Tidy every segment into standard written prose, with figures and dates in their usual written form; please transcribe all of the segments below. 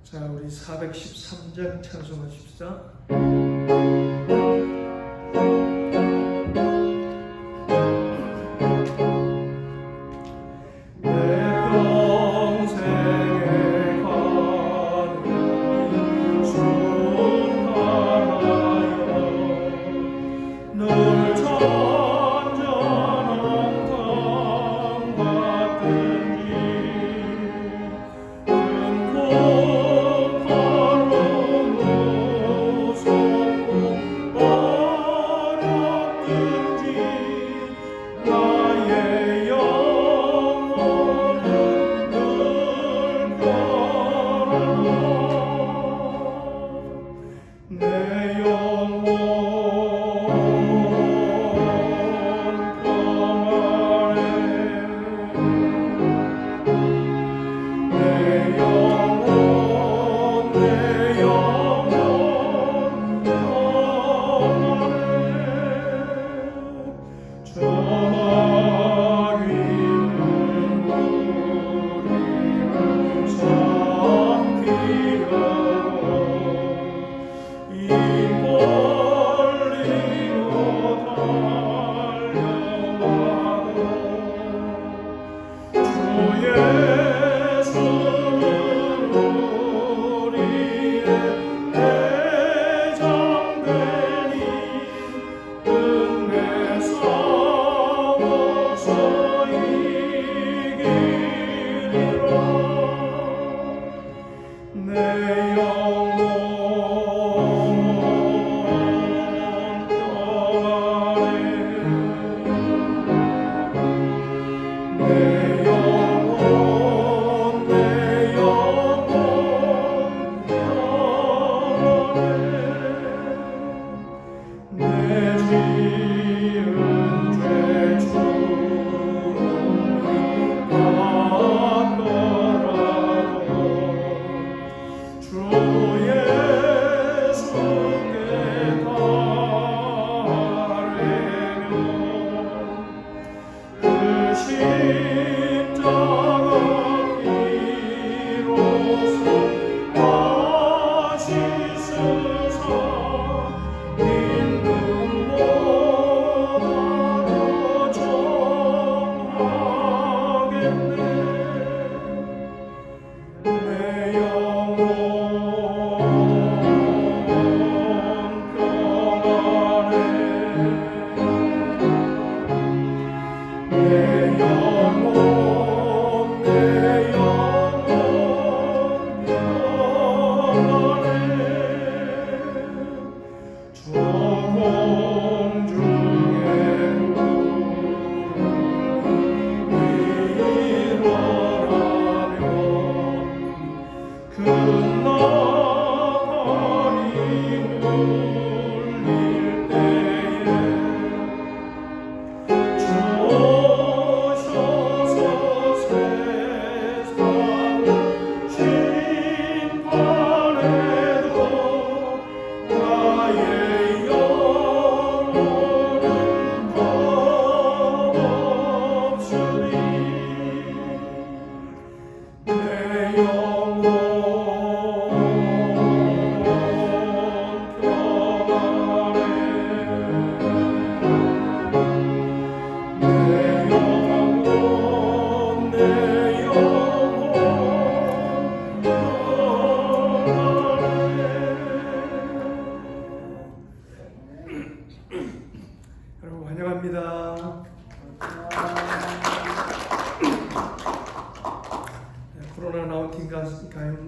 자, 우리 413장 찬송하십시다.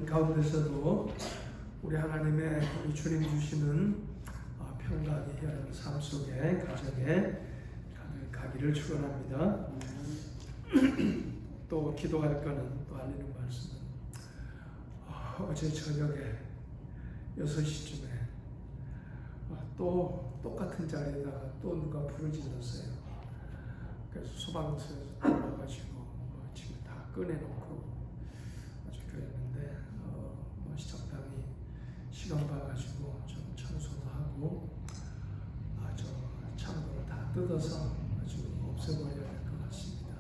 가운데서도 우리 하나님의 우리 주님 주시는 평강의 삶 속에 가정에 가기를 축원합니다. 또 기도할 거는 또 알리는 말씀은 어제 저녁에 6시쯤에 또 똑같은 자리에다가 또 누가 부르짖었어요. 그래서 소방서에서 들어가가지고 지금 다 꺼내놓고 아주 그랬는데 시청당이 시간 봐가지고 좀 청소도 하고 저 창고를 다 뜯어서 아주 없애버려야 될 것 같습니다.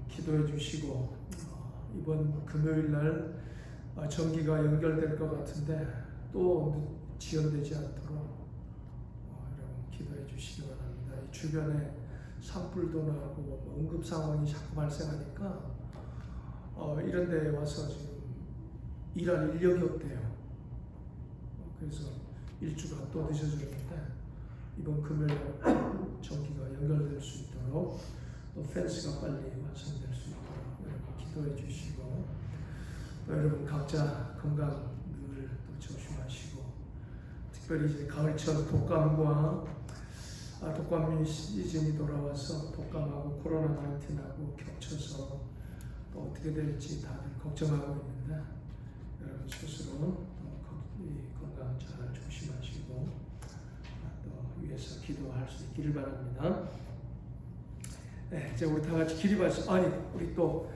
기도해 주시고 이번 금요일 날 전기가 연결될 것 같은데 또 지연되지 않도록 여러분 기도해 주시기 바랍니다. 이 주변에 산불도 나고 응급 상황이 자꾸 발생하니까 이런 데 와서 지금 일할 인력이 없대요. 그래서 일주가 또 늦어졌는데 이번 금요일 전기가 연결될 수 있도록 또 펜스가 빨리 완성될 수 있도록 여러분 기도해 주시고 또 여러분 각자 건강 늘 또 조심하시고 특별히 이제 가을철 독감과 독감 시즌이 돌아와서 독감하고 코로나19하고 겹쳐서 또 어떻게 될지 다들 걱정하고 있는데 여러분 스스로 건강 잘 조심하시고 또 위해서 기도할 수 있기를 바랍니다. 네, 이제 우리 다 같이 기립하시죠. 우리 또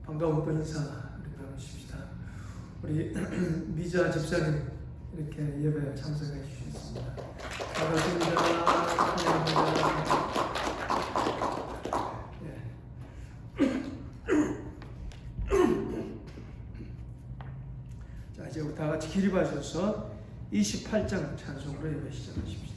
반가운 또 인사 우리 나누십시다. 우리 미자 집사님 이렇게 예배에 참석해 주셨습니다. 반갑습니다. 환영합니다. 자, 이제 우리 다 같이 기립하셔서 28장 찬송으로 예배 시작하십시다.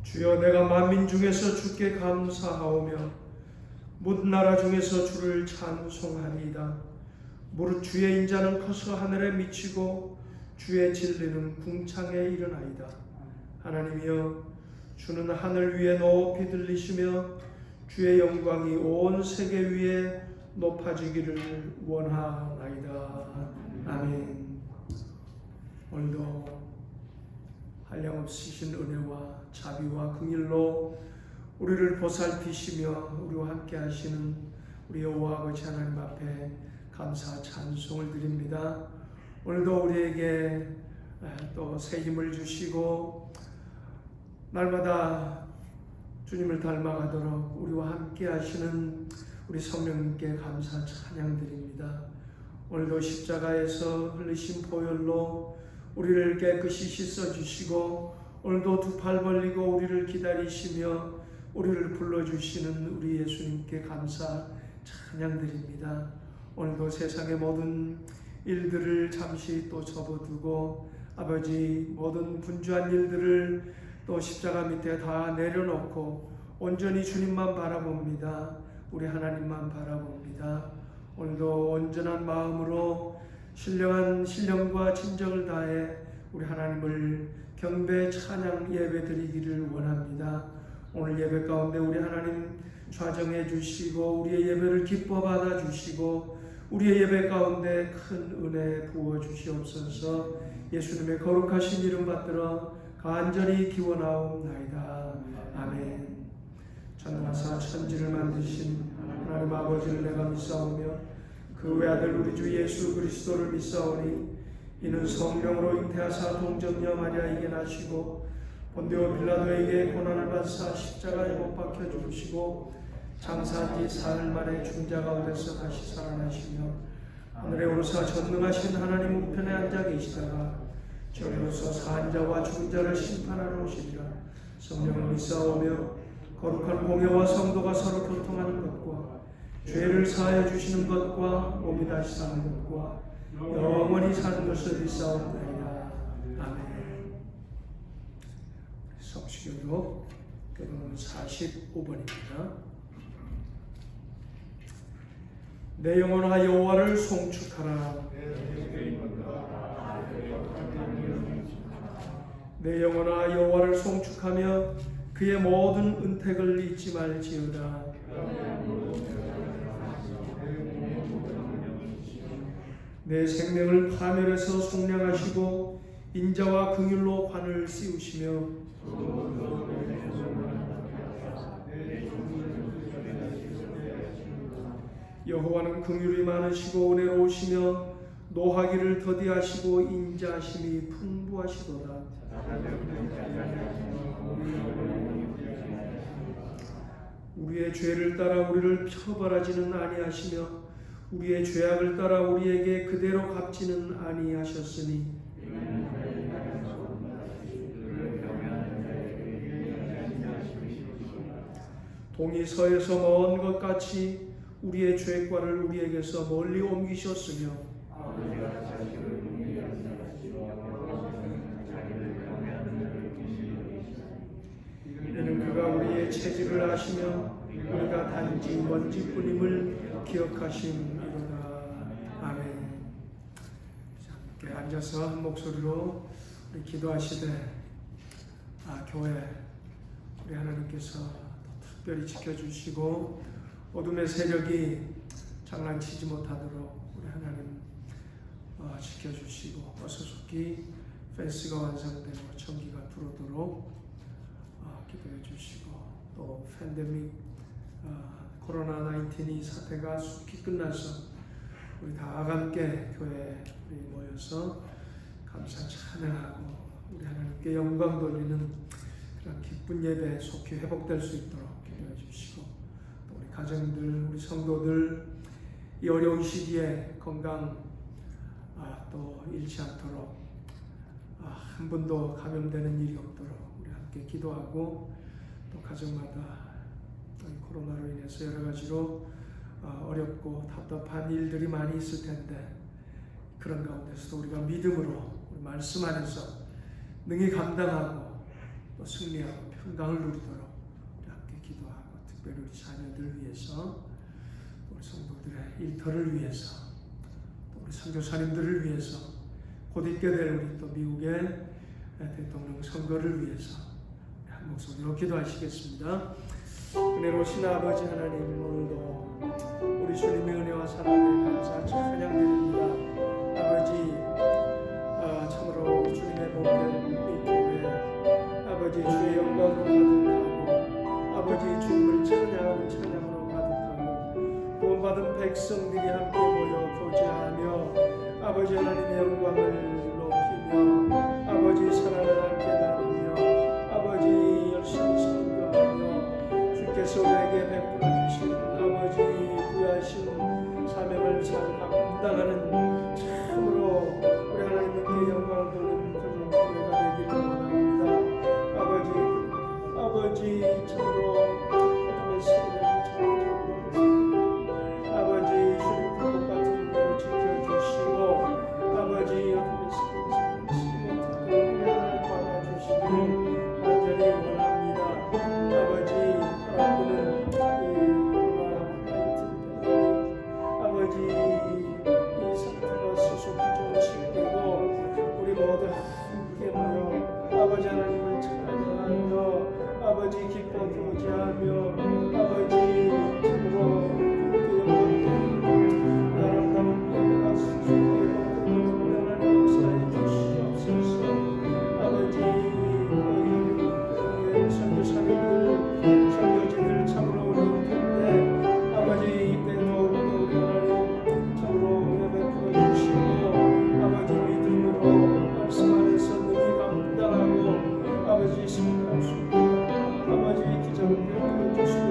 주여, 내가 만민 중에서 주께 감사하오며 모든 나라 중에서 주를 찬송하리이다. 무릇 주의 인자는 커서 하늘에 미치고 주의 진리는 궁창에 이르나이다. 하나님이여, 주는 하늘 위에 높이 들리시며 주의 영광이 온 세계 위에 높아지기를 원하나이다. 아멘. 오늘도 한량없으신 은혜와 자비와 긍휼로 우리를 보살피시며 우리와 함께 하시는 우리 여호와 아버지 하나님 앞에 감사 찬송을 드립니다. 오늘도 우리에게 또 새 힘을 주시고 날마다 주님을 닮아가도록 우리와 함께 하시는 우리 성령님께 감사 찬양 드립니다. 오늘도 십자가에서 흘리신 보혈로 우리를 깨끗이 씻어주시고 오늘도 두 팔 벌리고 우리를 기다리시며 우리를 불러주시는 우리 예수님께 감사 찬양드립니다. 오늘도 세상의 모든 일들을 잠시 또 접어두고 아버지 모든 분주한 일들을 또 십자가 밑에 다 내려놓고 온전히 주님만 바라봅니다. 우리 하나님만 바라봅니다. 오늘도 온전한 마음으로 신령한 신령과 진정을 다해 우리 하나님을 경배 찬양 예배 드리기를 원합니다. 오늘 예배 가운데 우리 하나님 좌정해 주시고 우리의 예배를 기뻐 받아 주시고 우리의 예배 가운데 큰 은혜 부어 주시옵소서. 예수님의 거룩하신 이름 받들어 간절히 기원하옵나이다. 아멘. 전능하사 천지를 만드신 하나님 아버지를 내가 믿사오며 그 외아들 우리 주 예수 그리스도를 믿사오니 이는 성령으로 잉태하사 동정녀 마리아에게 나시고 본디오 빌라도에게 고난을 받사 십자가에 못 박혀 죽으시고 장사한 지 사흘 만에 중자 가운데서 다시 살아나시며 하늘에 오르사 전능하신 하나님 우편에 앉아 계시다가 저리로서 사한 자와 죽은 자를 심판하러 오시리라. 성령을 믿사오며 거룩한 공예와 성도가 서로 교통하는 것과 죄를 사하여 주시는 것과 몸이 다시 사는 것과 영원히 사는 것을 믿사옵나이다. 아멘. 성시교독 교독은 45번입니다. 내 영혼아 여호와를 송축하라. 내 영혼아 여호와를 송축하며 그의 모든 은택을 잊지 말지어다. 내 생명을 파멸해서 속량하시고 인자와 긍휼로 관을 씌우시며 여호와는 긍휼이 많으시고 은혜로우시며 노하기를 더디하시고 인자하심이 풍부하시도다. 우리의 죄를 따라 우리를 처벌하지는 아니하시며 우리의 죄악을 따라 우리에게 그대로 갚지는 아니하셨으니 동이 서에서 먼 것 같이 우리의 죄과를 우리에게서 멀리 옮기셨으며 이는 그가 우리의 체질을 아시며 우리가 단지 먼지뿐임을 기억하심이로다. 아멘. 함께 앉아서 한 목소리로 우리 기도하시되 교회 우리 하나님께서 특별히 지켜주시고 어둠의 세력이 장난치지 못하도록 우리 하나님 지켜주시고 어서속히 펜스가 완성되고 전기가 들어오도록 기도해 주시고 또 팬데믹 코로나 19 사태가 속히 끝나서 우리 다 함께 교회에 모여서 감사 찬양하고 우리 하나님께 영광 돌리는 그런 기쁜 예배 속히 회복될 수 있도록 기도해 주시고 또 우리 가정들 우리 성도들 이 어려운 시기에 건강 또 잃지 않도록 한 분도 감염되는 일이 없도록 우리 함께 기도하고 또 가정마다 코로나로 인해서 여러 가지로 어렵고 답답한 일들이 많이 있을 텐데 그런 가운데서도 우리가 믿음으로 우리 말씀 안에서 능히 감당하고 또 승리하고 평강을 누리도록 우리 함께 기도하고 특별히 우리 자녀들 위해서 우리 성도들의 일터를 위해서 또 우리 선교사님들을 위해서 곧 있게 될 우리 또 미국의 대통령 선거를 위해서 한 목소리로 기도하시겠습니다. 은혜로우신 아버지 하나님, 오늘도 우리 주님의 은혜와 사랑에 감사 찬양드립니다. 아버지, 참으로 주님의 몸된 이 교회, 아버지 주의 영광으로 가득하고 아버지 주님을 찬양하는 찬양으로 가득하고 구원받은 백성들이 함께 모여 교제하며 아버지 하나님의 영광을 높이며 아버지 사랑을 함께 나누며 아버지 열심히 섬겨하며 주께서 우리에게 베풀어 주신 아버지 구하신 사명을 잘 감당하는 참으로 우리 하나님께 영광을 돌리는 그런 교회가 되기를 원합니다. 아버지 참으로 어둠의 세력이 아버지 주님 불꽃 같은 대로 지켜주시고 아버지 어둠의 세력이 우리 하나님 받아주시기를 간절히 원합니다. 아버지 여러분은 이 코로나 19 아버지 이 상태가 수속되고 함께 모여 아버지 하나님을 찬양하며 아버지 기뻐 교제하며 아버지 참으로 아름다운 예배가 순수하게 하나님 역사해 주시옵소서. 아버지 선교사님들 선교지들 참으로 어려울 텐데 아버지 이때도 우리 하나님 참으로 은혜 베풀어 주시고 아버지 믿음으로 말씀 안에서 능히 감당하고 아버지 승리할 수 있도록 아버지 기적을 베풀어 주시고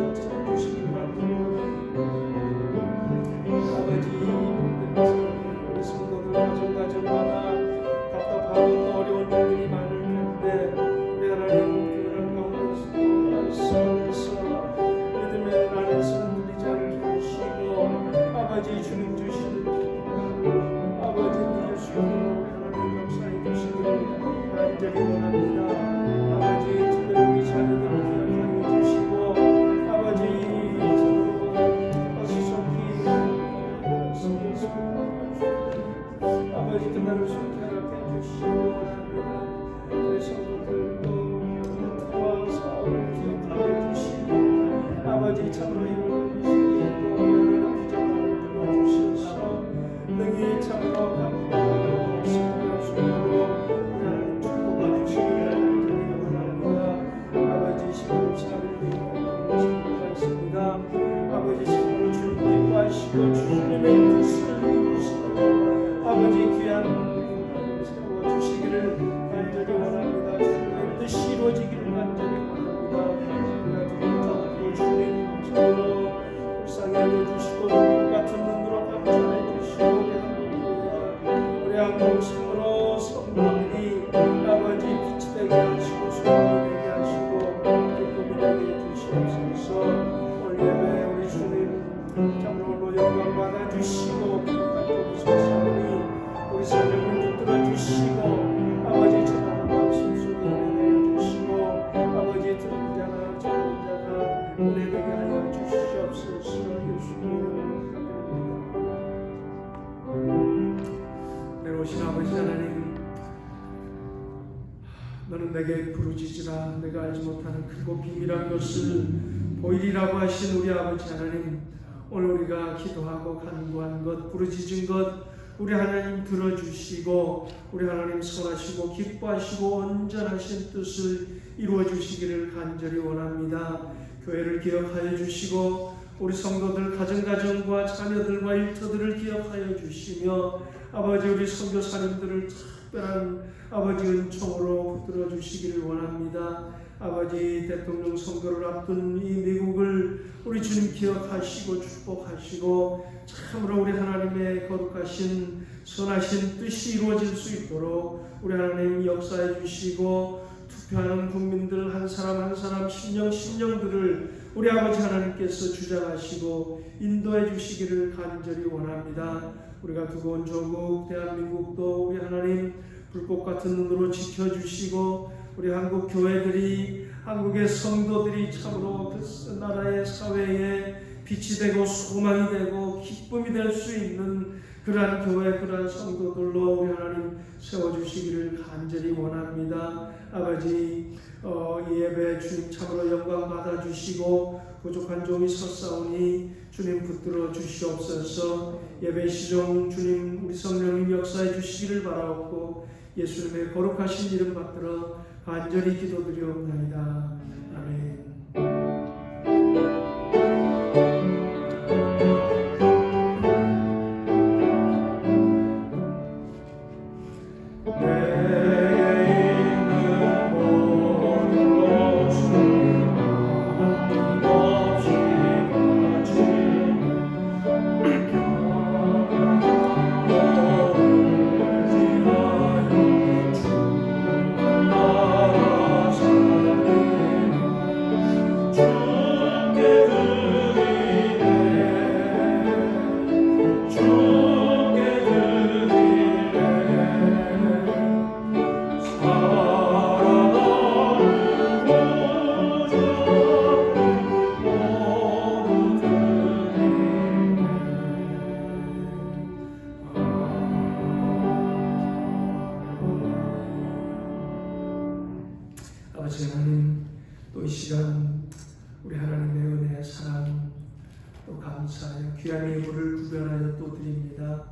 주시기 바랍니다. 아버지 우리 성도들 가정가정마다 답답하고 또 어려운 일들이 많을 텐데 우리 하나님 그런 가운데서도 말씀 안에서 믿음의 안에서 흔들리지 않게 하시고 아버지 주님 주시는 기쁨을 아버지 누릴 수 있도록 하나님 역사해 주시기를 간절히 원합니다. 아버지 특별히 우리 자녀들을 기억하여 주시고 아버지 어수선히 아버지 그날을 속하게 해주시기 원합니다. 우리 성도들도 와 사업을 기억하여 주시고 아버지 참으로 이루는 미식이 있고 여러분 부정을 불러주셔서 능히 참으로 감사하고 승리할 수 있도록 하나님 축복해 주시기를 간절히 원합니다. 아버지 시간 3일 친구가 있습니다. 아버지 참으로 주님 기뻐하시고 주님의 뜻을 이루시고 아버지 귀한 세워주시기를 간절히 원합니다. 주님의 뜻이 이루어지기를 간절히 원합니다. 우리가 주님 참으로 불쌍히 알려주시고 같은 눈으로 감찰해 주시고 우리 한국 참으로 성도들이 아버지 빛이 되게 하시고 소망이 되게 하시고 기쁨이 되게 주시옵소서. 오늘 예배 우리 주님 참으로 영광 받아주시고 기쁨이 솟아오니 우리 삶을 붙들어 주시고 아버지 전하는 말씀 속에 은혜 주시고 아버지 들은 자나 적은 자가 은혜 되게 하여 주시옵소서. 예수님 내려오신 아버지 하나님, 너는 내게 부르짖으라. 내가 알지 못하는 크고 비밀한 것을 보이리라고 하신 우리 아버지 하나님, 오늘 우리가 기도하고 간구한 것, 부르짖은 것 우리 하나님 들어주시고 우리 하나님 선하시고 기뻐하시고 온전하신 뜻을 이루어 주시기를 간절히 원합니다. 교회를 기억하여 주시고 우리 성도들 가정과 자녀들과 일터들을 기억하여 주시며 아버지 우리 선교사님들을 특별한 아버지 은총으로 붙들어 주시기를 원합니다. 아버지 대통령 선거를 앞둔 이 미국을 우리 주님 기억하시고 축복하시고 참으로 우리 하나님의 거룩하신 선하신 뜻이 이루어질 수 있도록 우리 하나님 역사해 주시고 투표하는 국민들 한 사람 한 사람 심령들을 우리 아버지 하나님께서 주장하시고 인도해 주시기를 간절히 원합니다. 우리가 두고 온 조국 대한민국도 우리 하나님 불꽃 같은 눈으로 지켜주시고 우리 한국 교회들이 한국의 성도들이 참으로 그 나라의 사회에 빛이 되고 소망이 되고 기쁨이 될 수 있는 그러한 교회 그러한 성도들로 우리 하나님 세워주시기를 간절히 원합니다. 아버지 이 예배 주님 참으로 영광 받아주시고 부족한 종이 섰사오니 주님 붙들어 주시옵소서. 예배 시종 주님 우리 성령님 역사해 주시기를 바라옵고 예수님의 거룩하신 이름 받들어 간절히 기도드리옵나이다. 아멘. 아버지 하나님, 또 이 시간 우리 하나님의 은혜, 사랑, 또 감사하여 귀한 예물을 구별하여 또 드립니다.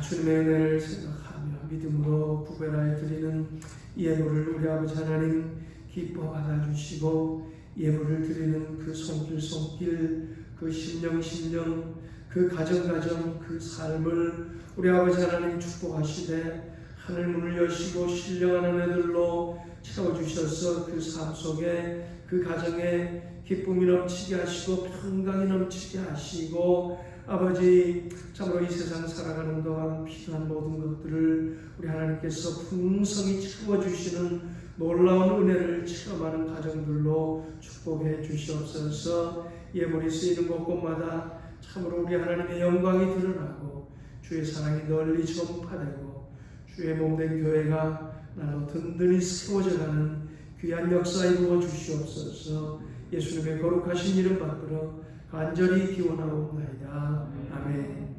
주님의 은혜를 생각하며 믿음으로 구별하여 드리는 예물을 우리 아버지 하나님 기뻐 받아주시고, 예물을 드리는 그 손길, 그 심령, 그 가정, 그 삶을 우리 아버지 하나님 축복하시되 하늘 문을 여시고 신령한 은혜들로 채워주셔서 그 삶 속에, 그 가정에 기쁨이 넘치게 하시고 평강이 넘치게 하시고, 아버지 참으로 이 세상 살아가는 동안 필요한 모든 것들을 우리 하나님께서 풍성히 채워주시는 놀라운 은혜를 체험하는 가정들로 축복해 주시옵소서. 예물이 쓰이는 곳곳마다 참으로 우리 하나님의 영광이 드러나고 주의 사랑이 널리 전파되고 주의 몸된 교회가 나로 든든히 세워져가는 귀한 역사 이루어 주시옵소서. 예수님의 거룩하신 이름 받들어 간절히 기원하옵나이다. 아멘.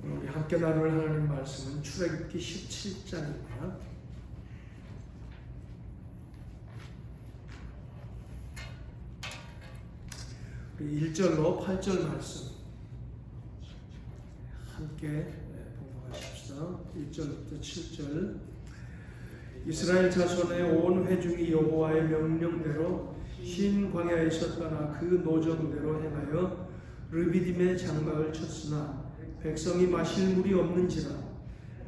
우리 함께 나눌 하나님 말씀은 출애굽기 17장입니다. 우리 1절로 8절 말씀 함께 봉독하십시다. 1절부터 7절. 이스라엘 자손의 온 회중이 여호와의 명령대로 신 광야에서 떠나 그 노정대로 행하여 르비딤의 장막을 쳤으나 백성이 마실 물이 없는지라.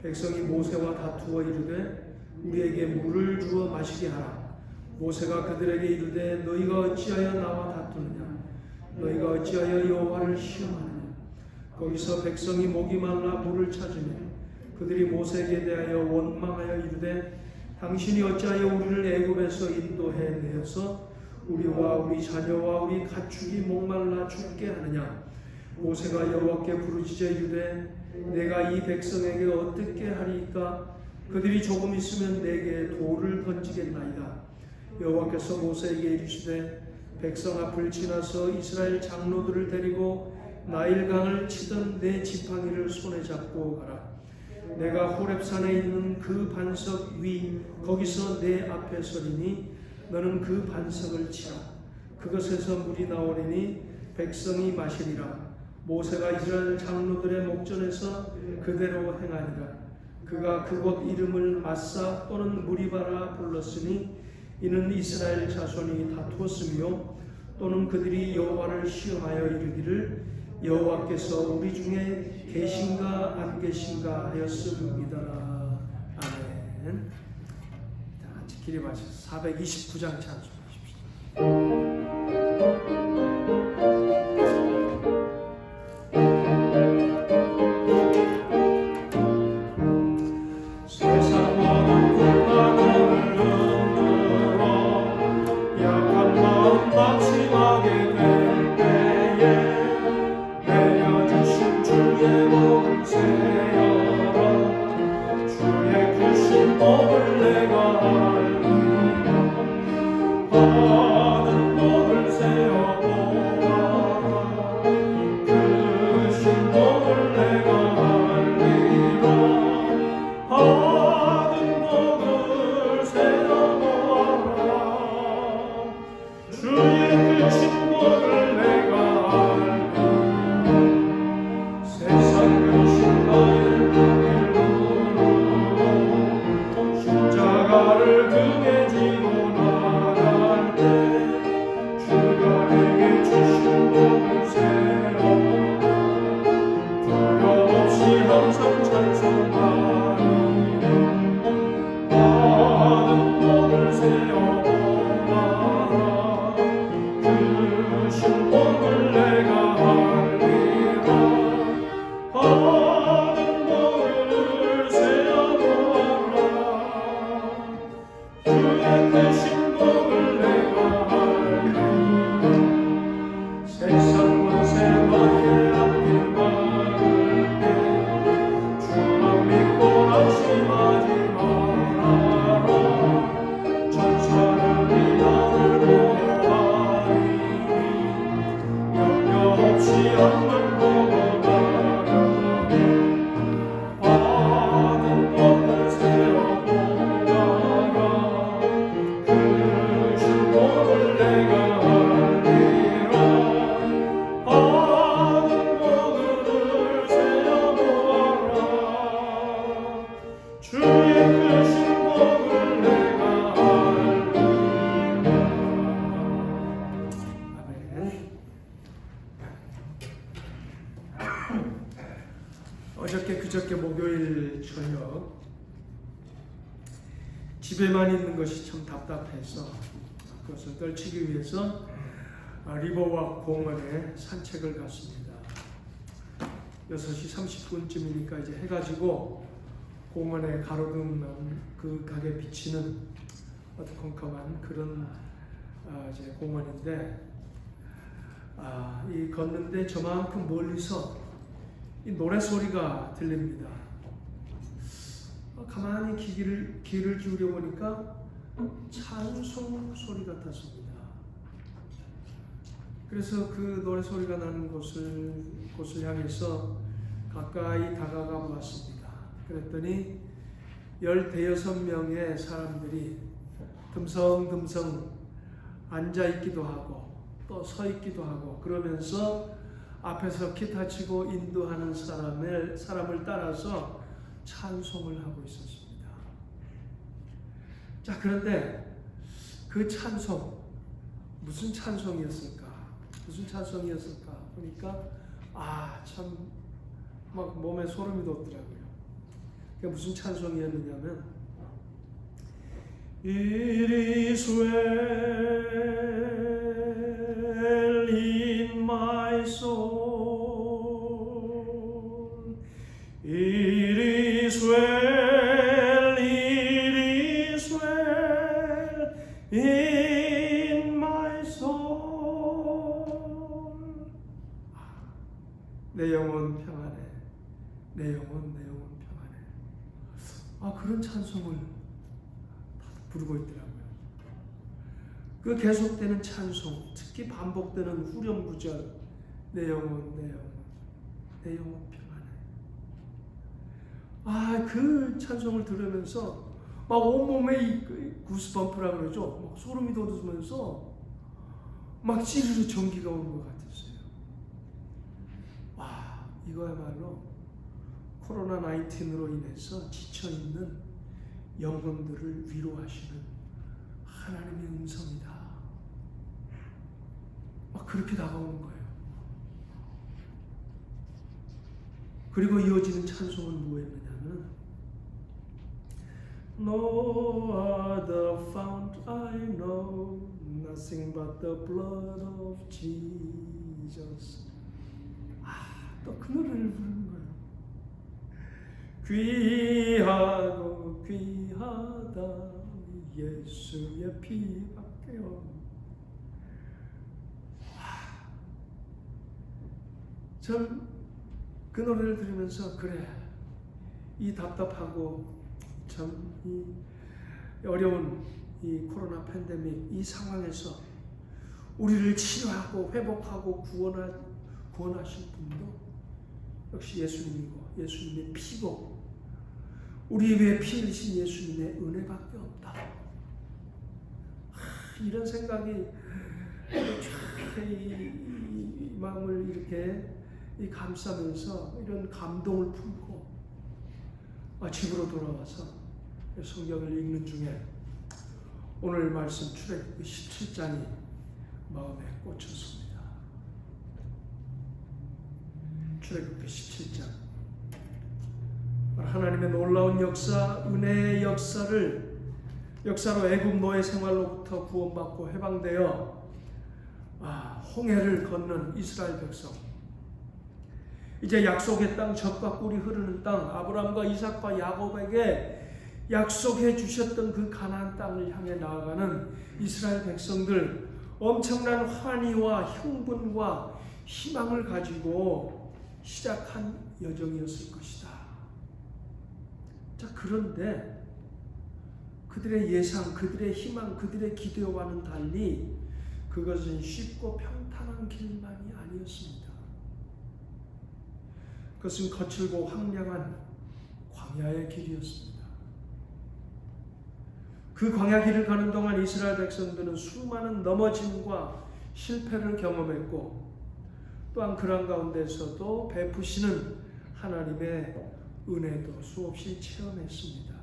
백성이 모세와 다투어 이르되 우리에게 물을 주어 마시게 하라. 모세가 그들에게 이르되 너희가 어찌하여 나와 다투느냐? 너희가 어찌하여 여호와를 시험하느냐? 거기서 백성이 목이 말라 물을 찾으며 그들이 모세에게 대하여 원망하여 이르되 당신이 어찌하여 우리를 애굽에서 인도해 내어서 우리와 우리 자녀와 우리 가축이 목말라 죽게 하느냐? 모세가 여호와께 부르짖어 이르되 내가 이 백성에게 어떻게 하리이까? 그들이 조금 있으면 내게 돌을 던지겠나이다. 여호와께서 모세에게 이르시되 백성 앞을 지나서 이스라엘 장로들을 데리고 나일강을 치던 내 지팡이를 손에 잡고 가라. 내가 호렙산에 있는 그 반석 위 거기서 내 앞에 서리니 너는 그 반석을 치라. 그것에서 물이 나오리니 백성이 마시리라. 모세가 이스라엘 장로들의 목전에서 그대로 행하니라. 그가 그곳 이름을 마사 또는 무리바라 불렀으니 이는 이스라엘 자손이 다투었으며 또는 그들이 여호와를 시험하여 이르기를 여호와께서 우리 중에 계신가 안 계신가 하였습니다. 아멘. 자, 길이 마셔서 429장 찬송하십시오. 주의 크신 법을 내가 알리라. 복을 내가 알리라. 받은 복을 세어보아라. 주의 크신 복을 내가 알리라. 어저께 그저께 목요일 저녁 집에만 있는 것이 참 답답해서 그것을 떨치기 위해서 리버워크 공원에 산책을 갔습니다. 6시 30분쯤이니까 이제 해가지고 공원에 가로등 그 가게 비치는 어두컴컴한 그런 이제 공원인데 이 걷는데 저만큼 멀리서 이 노래 소리가 들립니다. 가만히 귀를 기울여 보니까 찬송 소리 같았습니다. 그래서 그 노래 소리가 나는 곳을 향해서 가까이 다가가 보았습니다. 그랬더니 15명의 사람들이 듬성듬성 앉아 있기도 하고 또 서 있기도 하고 그러면서 앞에서 기타 치고 인도하는 사람을 따라서 찬송을 하고 있었습니다. 자, 그런데 그 찬송 무슨 찬송이었을까? 보니까 참 막 몸에 소름이 돋더라고요. 그게 무슨 찬송이었느냐면 It is well in my soul. It is well, it is well in my soul. 내 영혼 평안해. 내 영혼 평안해. 그런 찬송을 부르고 있더라고요. 그 계속되는 찬송, 특히 반복되는 후렴구절, 내 영혼 평안해. 그 찬송을 들으면서 막 온몸에 이 구스범프라 그러죠. 막 소름이 돋으면서 막 찌르르 전기가 오는 것 같았어요. 이거야말로 코로나19로 인해서 지쳐있는 영혼들을 위로하시는 하나님의 음성이다. 그렇게 다가오는 거예요. 그리고 이어지는 찬송은 뭐였느냐면 No other fount I know, nothing but the blood of Jesus. 또 그 노래를 부르는 거예요. 귀하고 귀하다 예수의 피밖에요. 전 그 노래를 들으면서 그래, 이 답답하고 참 이 어려운 이 코로나 팬데믹 이 상황에서 우리를 치료하고 회복하고 구원하실 분도 역시 예수님이고 예수님의 피고 우리 위해 피 흘리신 예수님의 은혜밖에 없다. 이런 생각이 이 마음을 이렇게 감싸면서 이런 감동을 품고 집으로 돌아와서 성경을 읽는 중에 오늘 말씀 출애굽기 17장이 마음에 꽂혔습니다. 출애굽기 17장 하나님의 놀라운 역사, 은혜의 역사로 애굽 노예 생활로부터 구원받고 해방되어 홍해를 건넌 이스라엘 백성, 이제 약속의 땅, 젖과 꿀이 흐르는 땅, 아브라함과 이삭과 야곱에게 약속해 주셨던 그 가나안 땅을 향해 나아가는 이스라엘 백성들, 엄청난 환희와 흥분과 희망을 가지고 시작한 여정이었을 것이다. 자, 그런데 그들의 예상, 그들의 희망, 그들의 기대와는 달리 그것은 쉽고 평탄한 길만이 아니었습니다. 그것은 거칠고 황량한 광야의 길이었습니다. 그 광야 길을 가는 동안 이스라엘 백성들은 수많은 넘어짐과 실패를 경험했고, 또한 그런 가운데서도 베푸시는 하나님의 은혜도 수없이 체험했습니다.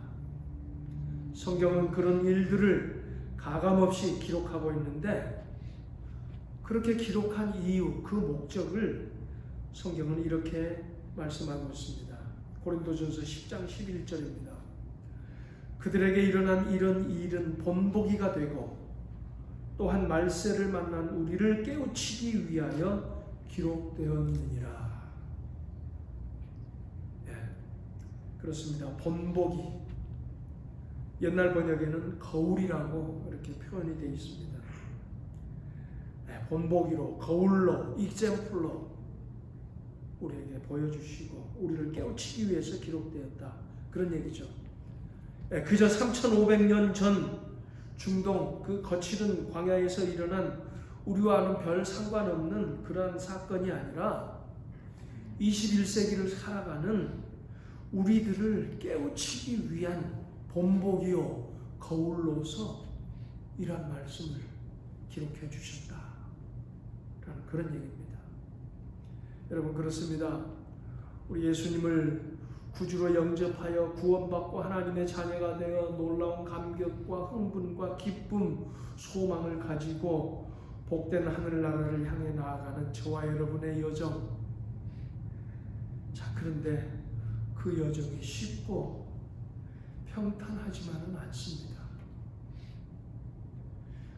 성경은 그런 일들을 가감없이 기록하고 있는데, 그렇게 기록한 이유, 그 목적을 성경은 이렇게 말씀하고 있습니다. 고린도전서 10장 11절입니다. 그들에게 일어난 이런 일은 본보기가 되고 또한 말세를 만난 우리를 깨우치기 위하여 기록되었느니라. 그렇습니다. 본보기. 옛날 번역에는 거울이라고 이렇게 표현이 되어 있습니다. 본보기로, 거울로, 익sem플로 우리에게 보여주시고 우리를 깨우치기 위해서 기록되었다. 그런 얘기죠. 그저 3,500년 전 중동 그 거칠은 광야에서 일어난 우리와는 별 상관없는 그러한 사건이 아니라 21세기를 살아가는 우리들을 깨우치기 위한 본보기요 거울로서 이런 말씀을 기록해 주셨다라는 그런 얘기입니다. 여러분, 그렇습니다. 우리 예수님을 구주로 영접하여 구원받고 하나님의 자녀가 되어 놀라운 감격과 흥분과 기쁨, 소망을 가지고 복된 하늘나라를 향해 나아가는 저와 여러분의 여정. 자, 그런데 그 여정이 쉽고 평탄하지만은 않습니다.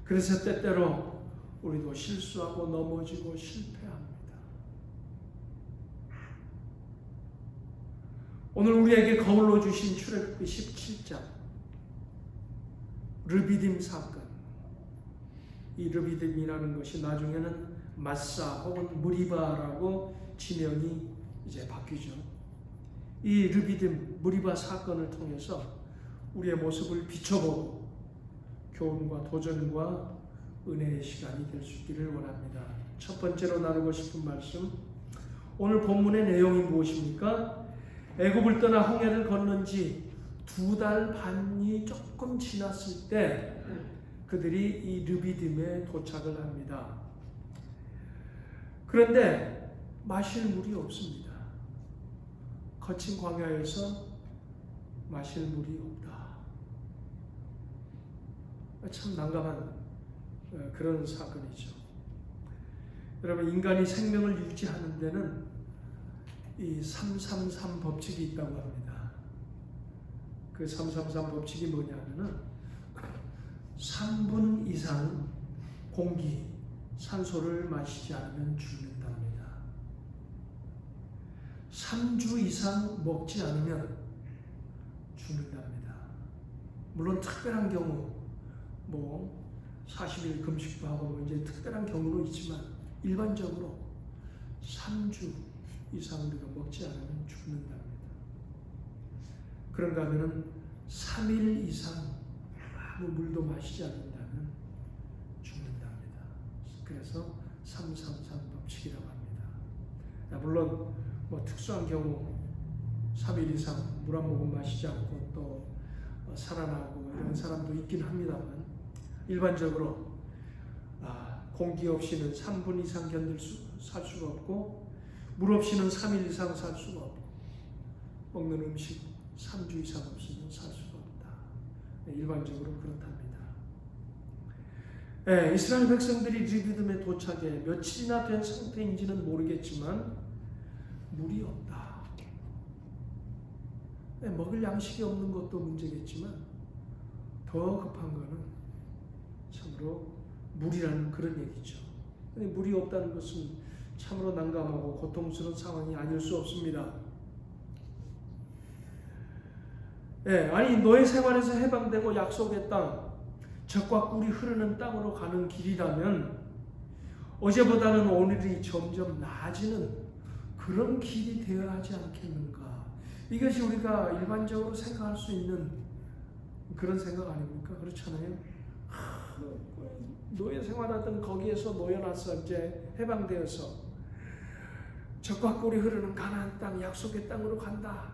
그래서 때때로 우리도 실수하고 넘어지고 실패합니다. 오늘 우리에게 거울로 주신 출애굽기 17장 르비딤 사건, 이 르비딤이라는 것이 나중에는 마사 혹은 무리바라고 지명이 이제 바뀌죠. 이 르비딤 무리바 사건을 통해서 우리의 모습을 비춰보고 교훈과 도전과 은혜의 시간이 될 수 있기를 원합니다. 첫 번째로 나누고 싶은 말씀, 오늘 본문의 내용이 무엇입니까? 애굽을 떠나 홍해를 건넌 지 2달 반이 조금 지났을 때 그들이 이 르비딤에 도착을 합니다. 그런데 마실 물이 없습니다. 거친 광야에서 마실 물이 없다. 참 난감한 그런 사건이죠. 여러분, 인간이 생명을 유지하는 데는 이 333 법칙이 있다고 합니다. 그 333 법칙이 뭐냐면은 3분 이상 공기, 산소를 마시지 않으면 죽는답니다. 3주 이상 먹지 않으면 죽는답니다. 물론 특별한 경우, 40일 금식도 하고 이제 특별한 경우도 있지만 일반적으로 3주 이상 우리가 먹지 않으면 죽는답니다. 그런가 하면은 3일 이상 아무 물도 마시지 않는다면 죽는답니다. 그래서 333 법칙이라고 합니다. 물론 특수한 경우 3일 이상 물 한 모금 마시지 않고 또 살아나고 이런 사람도 있긴 합니다만, 일반적으로 공기 없이는 3분 이상 살 수가 없고 물 없이는 3일 이상 살 수가 없고 먹는 음식 3주 이상 없이는 살 수가 없다. 일반적으로 그렇답니다. 이스라엘 백성들이 르비딤에 도착해 며칠이나 된 상태인지는 모르겠지만 물이 없다. 먹을 양식이 없는 것도 문제겠지만 더 급한 거는 참으로 물이라는 그런 얘기죠. 물이 없다는 것은 참으로 난감하고 고통스러운 상황이 아닐 수 없습니다. 아니 너의 생활에서 해방되고 약속의 땅, 젖과 꿀이 흐르는 땅으로 가는 길이라면 어제보다는 오늘이 점점 나아지는 그런 길이 되어야 하지 않겠는가. 이것이 우리가 일반적으로 생각할 수 있는 그런 생각 아닙니까? 그렇잖아요. 노예 생활하던 거기에서 놓여놨어. 이제 해방되어서 젖과 꿀이 흐르는 가나안 땅, 약속의 땅으로 간다.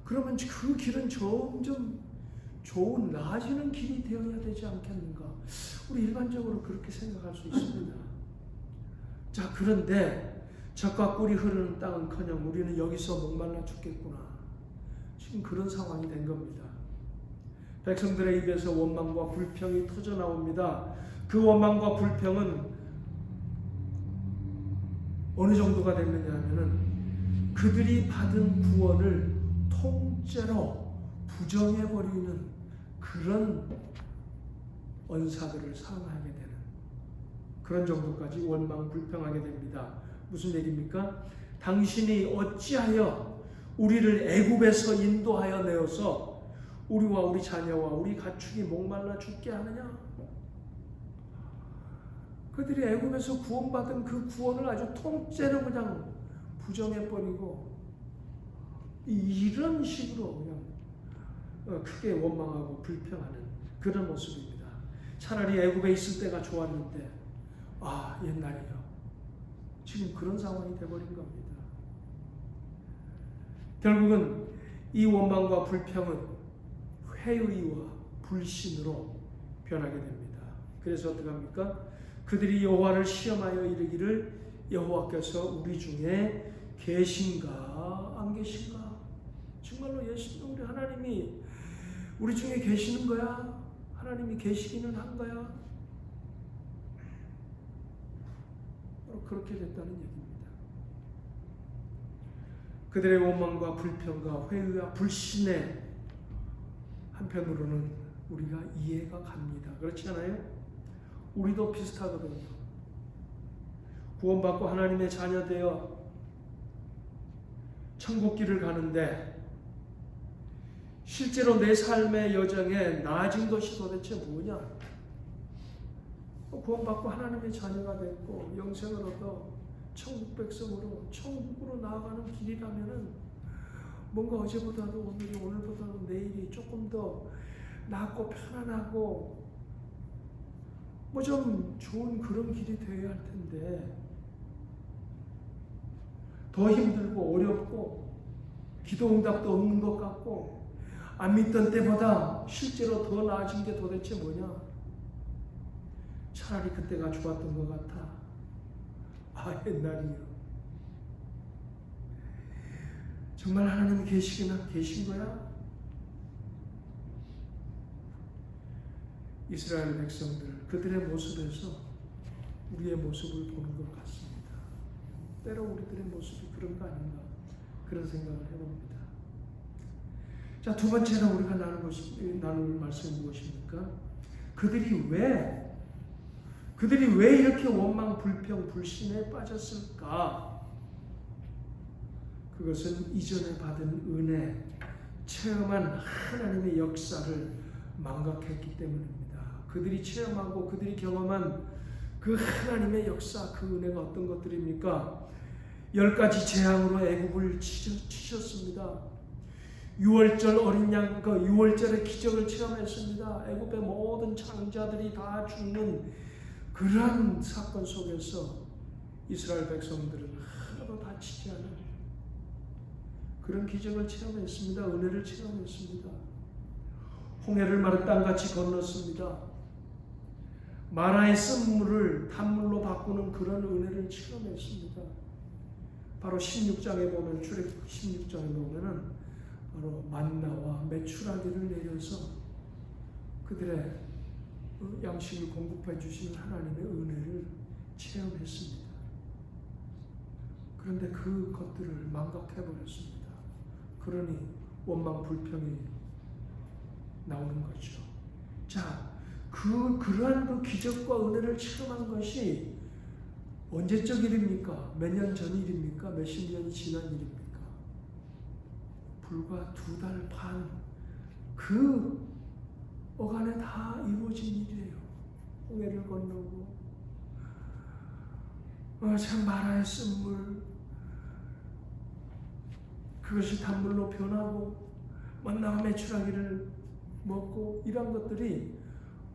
그러면 그 길은 점점 좋은 나아지는 길이 되어야 되지 않겠는가? 우리 일반적으로 그렇게 생각할 수 있습니다. 자, 그런데 젖과 꿀이 흐르는 땅은커녕 우리는 여기서 목말라 죽겠구나. 지금 그런 상황이 된 겁니다. 백성들의 입에서 원망과 불평이 터져 나옵니다. 그 원망과 불평은 어느 정도가 됐느냐 하면은 그들이 받은 구원을 통째로 부정해버리는 그런 언사들을 사용하게 되는 그런 정도까지 원망 불평하게 됩니다. 무슨 얘기입니까? 당신이 어찌하여 우리를 애굽에서 인도하여 내어서 우리와 우리 자녀와 우리 가축이 목말라 죽게 하느냐? 그들이 애굽에서 구원받은 그 구원을 아주 통째로 그냥 부정해버리고 이런 식으로 그냥 크게 원망하고 불평하는 그런 모습입니다. 차라리 애굽에 있을 때가 좋았는데 옛날이요. 지금 그런 상황이 되어버린 겁니다. 결국은 이 원망과 불평은 회의와 불신으로 변하게 됩니다. 그래서 어떻게 합니까? 그들이 여호와를 시험하여 이르기를 여호와께서 우리 중에 계신가 안 계신가? 정말로 예수님 우리 하나님이 우리 중에 계시는 거야? 하나님이 계시기는 한 거야? 그렇게 됐다는 얘기입니다. 그들의 원망과 불평과 회의와 불신에 한편으로는 우리가 이해가 갑니다. 그렇지 않아요? 우리도 비슷하거든요. 구원받고 하나님의 자녀 되어 천국길을 가는데 실제로 내 삶의 여정에 나아진 것이 도대체 뭐냐? 구원받고 하나님의 자녀가 됐고 영생을 얻어 천국 백성으로 천국으로 나아가는 길이라면은 뭔가 어제보다도 오늘이 오늘보다도 내일이 조금 더 낫고 편안하고 뭐 좀 좋은 그런 길이 되어야 할 텐데 더 힘들고 어렵고 기도 응답도 없는 것 같고 안 믿던 때보다 실제로 더 나아진 게 도대체 뭐냐? 차라리 그때가 좋았던 것 같아. 옛날이요. 정말 하나님이 계신 거야? 이스라엘 백성들 그들의 모습에서 우리의 모습을 보는 것 같습니다. 때로 우리들의 모습이 그런 거 아닌가 그런 생각을 해봅니다. 자, 두 번째로 우리가 나눌 말씀이 무엇입니까? 그들이 왜 이렇게 원망, 불평, 불신에 빠졌을까? 그것은 이전에 받은 은혜, 체험한 하나님의 역사를 망각했기 때문입니다. 그들이 체험하고 그들이 경험한 그 하나님의 역사, 그 은혜가 어떤 것들입니까? 10가지 재앙으로 애굽을 치셨습니다. 6월절 어린 양, 그 6월절의 기적을 체험했습니다. 애굽의 모든 창자들이 다 죽는 그러한 사건 속에서 이스라엘 백성들은 하나도 다치지 않은 그런 기적을 체험했습니다. 은혜를 체험했습니다. 홍해를 마른 땅같이 건넜습니다. 마라의 쓴물을 단물로 바꾸는 그런 은혜를 체험했습니다. 바로 16장에 보면 출애굽 16장에 보면은 바로 만나와 메추라기를 내려서 그들의 양식을 공급해 주시는 하나님의 은혜를 체험했습니다. 그런데 그 것들을 망각해 버렸습니다. 그러니 원망 불평이 나오는 거죠. 자, 그러한 그 기적과 은혜를 체험한 것이 언제적 일입니까? 몇 년 전 일입니까? 몇십 년이 지난 일입니까? 불과 2달 반 그 어간에 다 이루어진 일이에요. 홍해를 건너고 참 마라의 쓴물 그것이 단물로 변하고 만나와 메추라기를 먹고 이런 것들이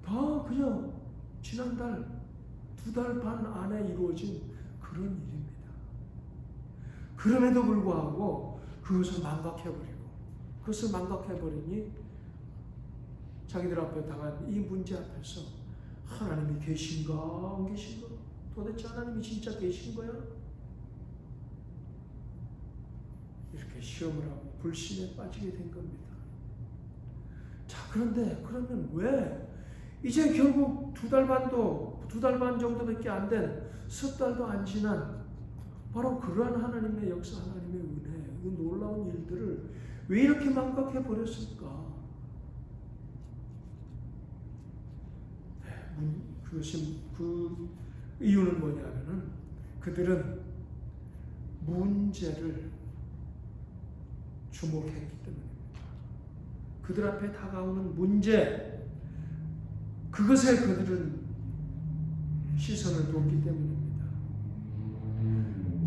다 그냥 지난달 2달 반 안에 이루어진 그런 일입니다. 그럼에도 불구하고 그것을 망각해버리니 자기들 앞에 당한 이 문제 앞에서 하나님이 계신가 안 계신가? 도대체 하나님이 진짜 계신 거야? 이렇게 시험을 하고 불신에 빠지게 된 겁니다. 자, 그런데 그러면 왜 이제 결국 2달 반 정도밖에 안 된, 10달도 안 지난 바로 그러한 하나님의 역사, 하나님의 은혜, 이 놀라운 일들을 왜 이렇게 망각해 버렸을까? 그 이유는 뭐냐면은 그들은 문제를 주목했기 때문입니다. 그들 앞에 다가오는 문제, 그것에 그들은 시선을 뒀기 때문입니다.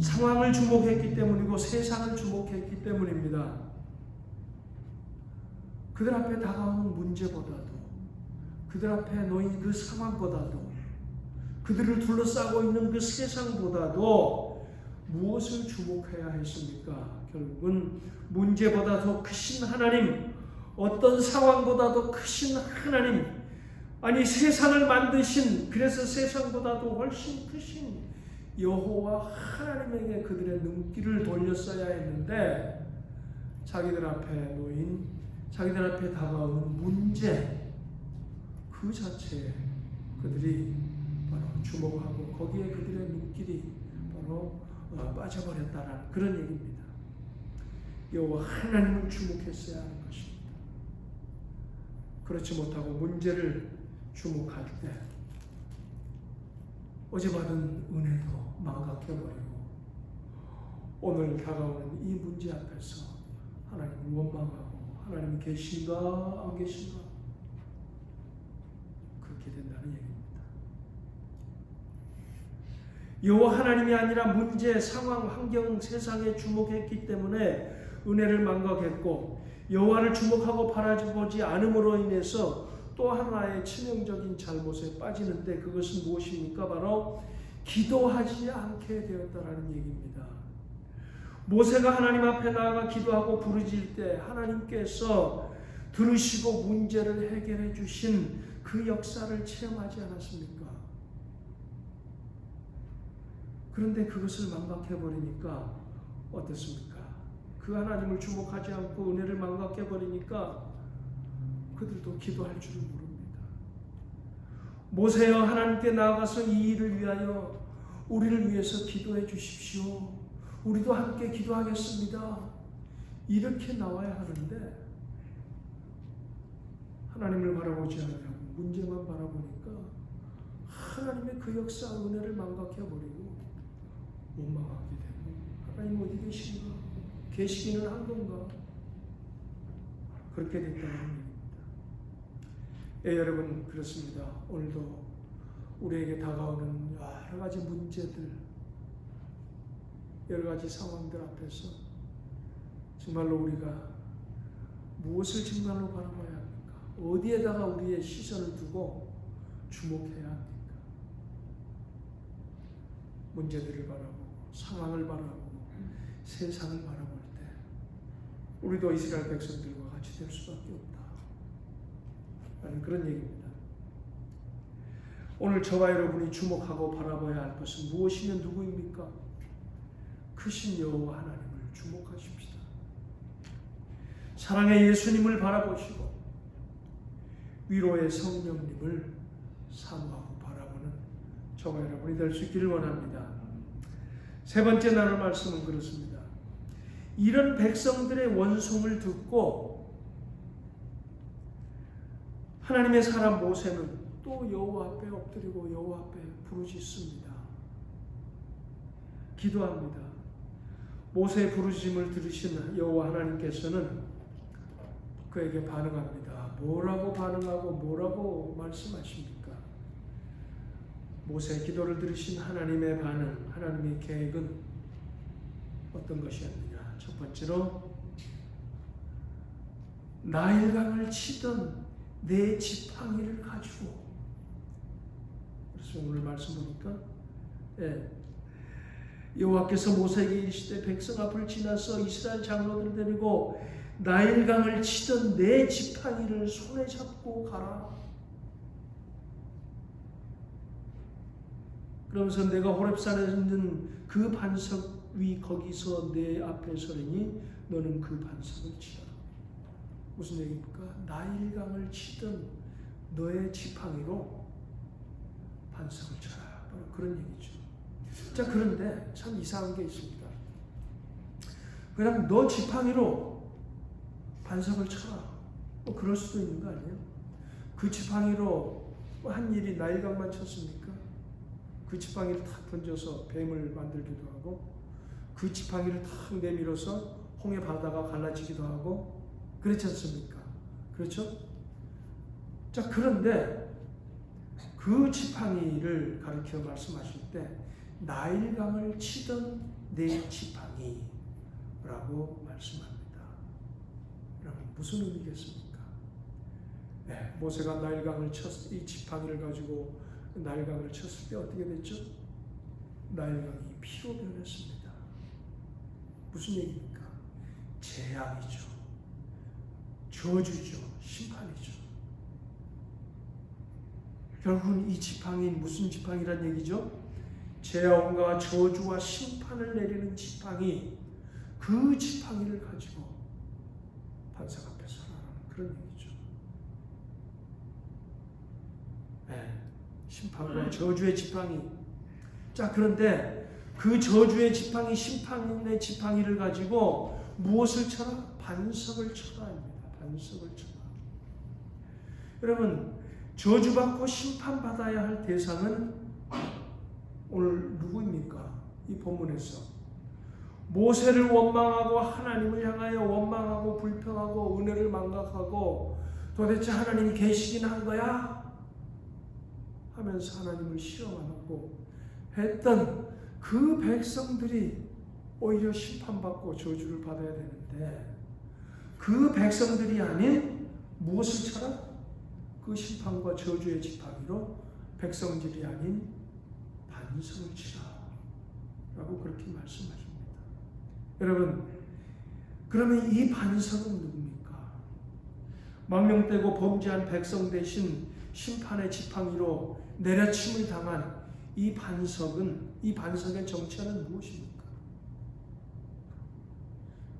상황을 주목했기 때문이고 세상을 주목했기 때문입니다. 그들 앞에 다가오는 문제보다도, 그들 앞에 놓인 그 상황보다도, 그들을 둘러싸고 있는 그 세상보다도 무엇을 주목해야 했습니까? 결국은 문제보다 더 크신 하나님, 어떤 상황보다도 크신 하나님, 아니 세상을 만드신, 그래서 세상보다도 훨씬 크신 여호와 하나님에게 그들의 눈길을 돌렸어야 했는데, 자기들 앞에 놓인, 자기들 앞에 다가오는 문제 그 자체에 그들이 바로 주목하고 거기에 그들의 눈길이 바로 빠져버렸다는 그런 얘기입니다. 여호와 하나님을 주목했어야 하는 것입니다. 그렇지 못하고 문제를 주목할 때 어제 받은 은혜도 망각해버리고 오늘 다가오는 이 문제 앞에서 하나님을 원망하고 하나님이 계신가 안 계신가 그렇게 된다는 얘기입니다. 여호와 하나님이 아니라 문제, 상황, 환경, 세상에 주목했기 때문에 은혜를 망각했고, 여호와를 주목하고 바라보지 않음으로 인해서 또 하나의 치명적인 잘못에 빠지는데, 그것은 무엇입니까? 바로 기도하지 않게 되었다라는 얘기입니다. 모세가 하나님 앞에 나아가 기도하고 부르짖을 때 하나님께서 들으시고 문제를 해결해 주신 그 역사를 체험하지 않았습니까? 그런데 그것을 망각해버리니까 어떻습니까? 그 하나님을 주목하지 않고 은혜를 망각해버리니까 그들도 기도할 줄을 모릅니다. 모세여, 하나님께 나아가서 이 일을 위하여 우리를 위해서 기도해 주십시오. 우리도 함께 기도하겠습니다. 이렇게 나와야 하는데 하나님을 바라보지 않으려고 문제만 바라보니까 하나님의 그 역사, 은혜를 망각해버리고 원망하게 되고, 하나님 어디 계신가? 계시기는 한 건가? 그렇게 됐다는 얘기입니다. 여러분, 그렇습니다. 오늘도 우리에게 다가오는 여러 가지 문제들, 여러 가지 상황들 앞에서 정말로 우리가 무엇을 정말로 바라봐야 합니까? 어디에다가 우리의 시선을 두고 주목해야 합니까? 문제들을 바라보고, 상황을 바라보고, 세상을 바라볼 때 우리도 이스라엘 백성들과 같이 될 수밖에 없다 라는 그런 얘기입니다. 오늘 저와 여러분이 주목하고 바라봐야 할 것은 무엇이면 누구입니까? 크신 여호와 하나님을 주목하십시다. 사랑의 예수님을 바라보시고 위로의 성령님을 사모하고 바라보는 저와 여러분이 될 수 있기를 원합니다. 세 번째 나눌 말씀은 그렇습니다. 이런 백성들의 원송을 듣고 하나님의 사람 모세는 또 여호와 앞에 엎드리고 여호와 앞에 부르짖습니다. 기도합니다. 모세의 부르짖음을 들으신 여호와 하나님께서는 그에게 반응합니다. 뭐라고 반응하고 뭐라고 말씀하십니까? 모세의 기도를 들으신 하나님의 반응, 하나님의 계획은 어떤 것이었느냐? 첫 번째로 나일강을 치던 네 지팡이를 가지고, 그래서 오늘 말씀 보니까 여호와께서 모세에게 이르시되 백성 앞을 지나서 이스라엘 장로들을 데리고 나일강을 치던 내 지팡이를 손에 잡고 가라. 그러면서 내가 호렙산에 있는 그 반석 위 거기서 내 앞에 서리니 너는 그 반석을 치라. 무슨 얘기입니까? 나일강을 치던 너의 지팡이로 반석을 쳐라. 바로 그런 얘기죠. 자, 그런데 참 이상한 게 있습니다. 그냥 너 지팡이로 반석을 쳐라. 뭐 그럴 수도 있는 거 아니에요? 그 지팡이로 한 일이 나일강만 쳤습니까? 그 지팡이를 탁 던져서 뱀을 만들기도 하고 그 지팡이를 탁 내밀어서 홍해 바다가 갈라지기도 하고 그렇지 않습니까? 그렇죠? 자, 그런데 그 지팡이를 가리켜 말씀하실 때 나일강을 치던 내 지팡이라고 말씀합니다. 여러분 무슨 의미겠습니까? 네, 모세가 나일강을 이 지팡이를 가지고 나일강을 쳤을 때 어떻게 됐죠? 나일강이 피로 변했습니다. 무슨 얘기입니까? 재앙이죠. 저주죠. 심판이죠. 결국은 이 지팡이는 무슨 지팡이란 얘기죠? 재앙과 저주와 심판을 내리는 지팡이, 그 지팡이를 가지고 반석 앞에 서라는 그런 얘기죠. 네, 심판과 저주의 지팡이. 자, 그런데 그 저주의 지팡이, 심판의 지팡이를 가지고 무엇을 쳐라? 반석을 쳐라입니다. 반석을 쳐라. 여러분, 저주받고 심판받아야 할 대상은 오늘 누구입니까? 이 본문에서 모세를 원망하고 하나님을 향하여 원망하고 불평하고 은혜를 망각하고 도대체 하나님이 계시긴 한 거야? 하면서 하나님을 시험하고 했던 그 백성들이 오히려 심판받고 저주를 받아야 되는데 그 백성들이 아닌 무엇을 쳐라? 그 심판과 저주의 지팡이로 백성들이 아닌 반석을 치라 라고 그렇게 말씀하십니다. 여러분, 그러면 이 반석은 누굽니까? 망령되고 범죄한 백성 대신 심판의 지팡이로 내려침을 당한 이 반석의 정체는 무엇입니까?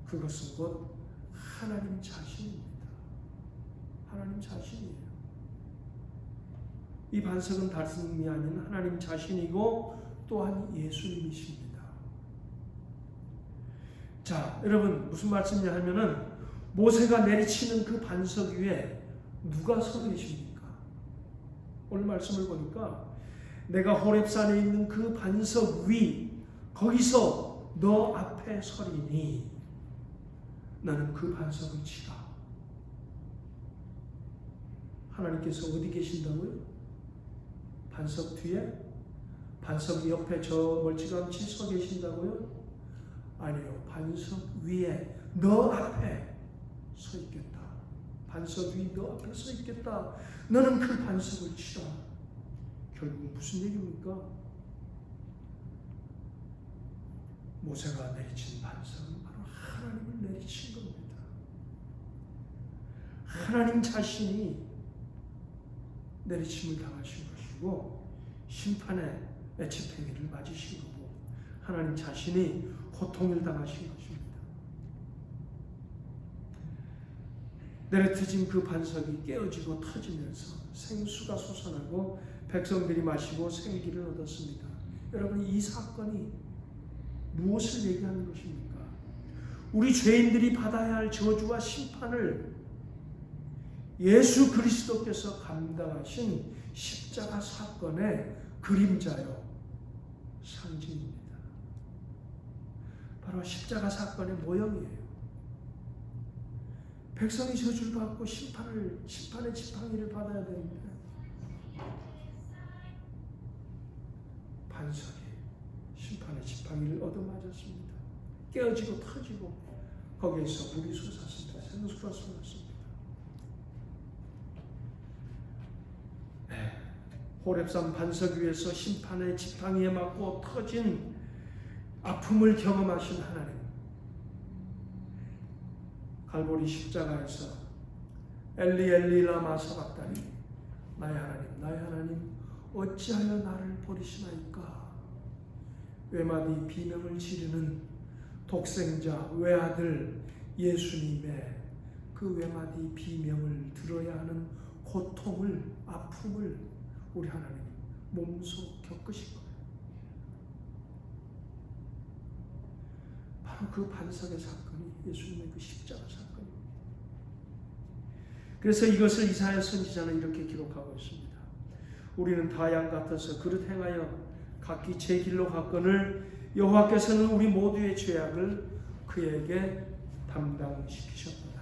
그것은 곧 하나님 자신입니다. 하나님 자신이에요. 이 반석은 다름이 아닌 하나님 자신이고 또한 예수님이십니다. 자, 여러분 무슨 말씀이냐 하면은 모세가 내리치는 그 반석 위에 누가 서 계십니까? 오늘 말씀을 보니까 내가 호렙산에 있는 그 반석 위 거기서 너 앞에 서리니 나는 그 반석을 치라. 하나님께서 어디 계신다고요? 반석 뒤에? 반석 옆에 저 멀찌감치 서 계신다고요? 아니요. 반석 위에 너 앞에 서 있겠다. 반석 위 너 앞에 서 있겠다. 너는 그 반석을 치라. 결국 무슨 얘기입니까? 모세가 내리친 반석은 바로 하나님을 내리친 겁니다. 하나님 자신이 내리침을 당하신 것이고 심판의 집행위를 맞으신 거고 하나님 자신이 고통을 당하신 것입니다. 내려터진 그 반석이 깨어지고 터지면서 생수가 솟아나고 백성들이 마시고 생기를 얻었습니다. 여러분, 이 사건이 무엇을 얘기하는 것입니까? 우리 죄인들이 받아야 할 저주와 심판을 예수 그리스도께서 감당하신 십자가 사건의 그림자요, 상징입니다. 바로 십자가 사건의 모형이에요. 백성이 저주를 받고 심판의 지팡이를 받아야 되는데 반석이 심판의 지팡이를 얻어맞았습니다. 깨어지고 터지고 거기에서 물이 솟았습니다. 생수가 솟았습니다. 호렙산 반석 위에서 심판의 지팡이에 맞고 터진 아픔을 경험하신 하나님, 갈보리 십자가에서 엘리 엘리 라마 사박다니 나의 하나님 어찌하여 나를 버리시나이까. 외마디 비명을 지르는 독생자 외아들 예수님의 그 외마디 비명을 들어야 하는 고통을, 아픔을 우리 하나님 몸소 겪으신 거예요. 바로 그 반석의 사건이 예수님의 그 십자가 사건입니다. 그래서 이것을 이사야 선지자는 이렇게 기록하고 있습니다. 우리는 다 양 같아서 그릇 행하여 각기 제 길로 갔거늘 여호와께서는 우리 모두의 죄악을 그에게 담당시키셨도다.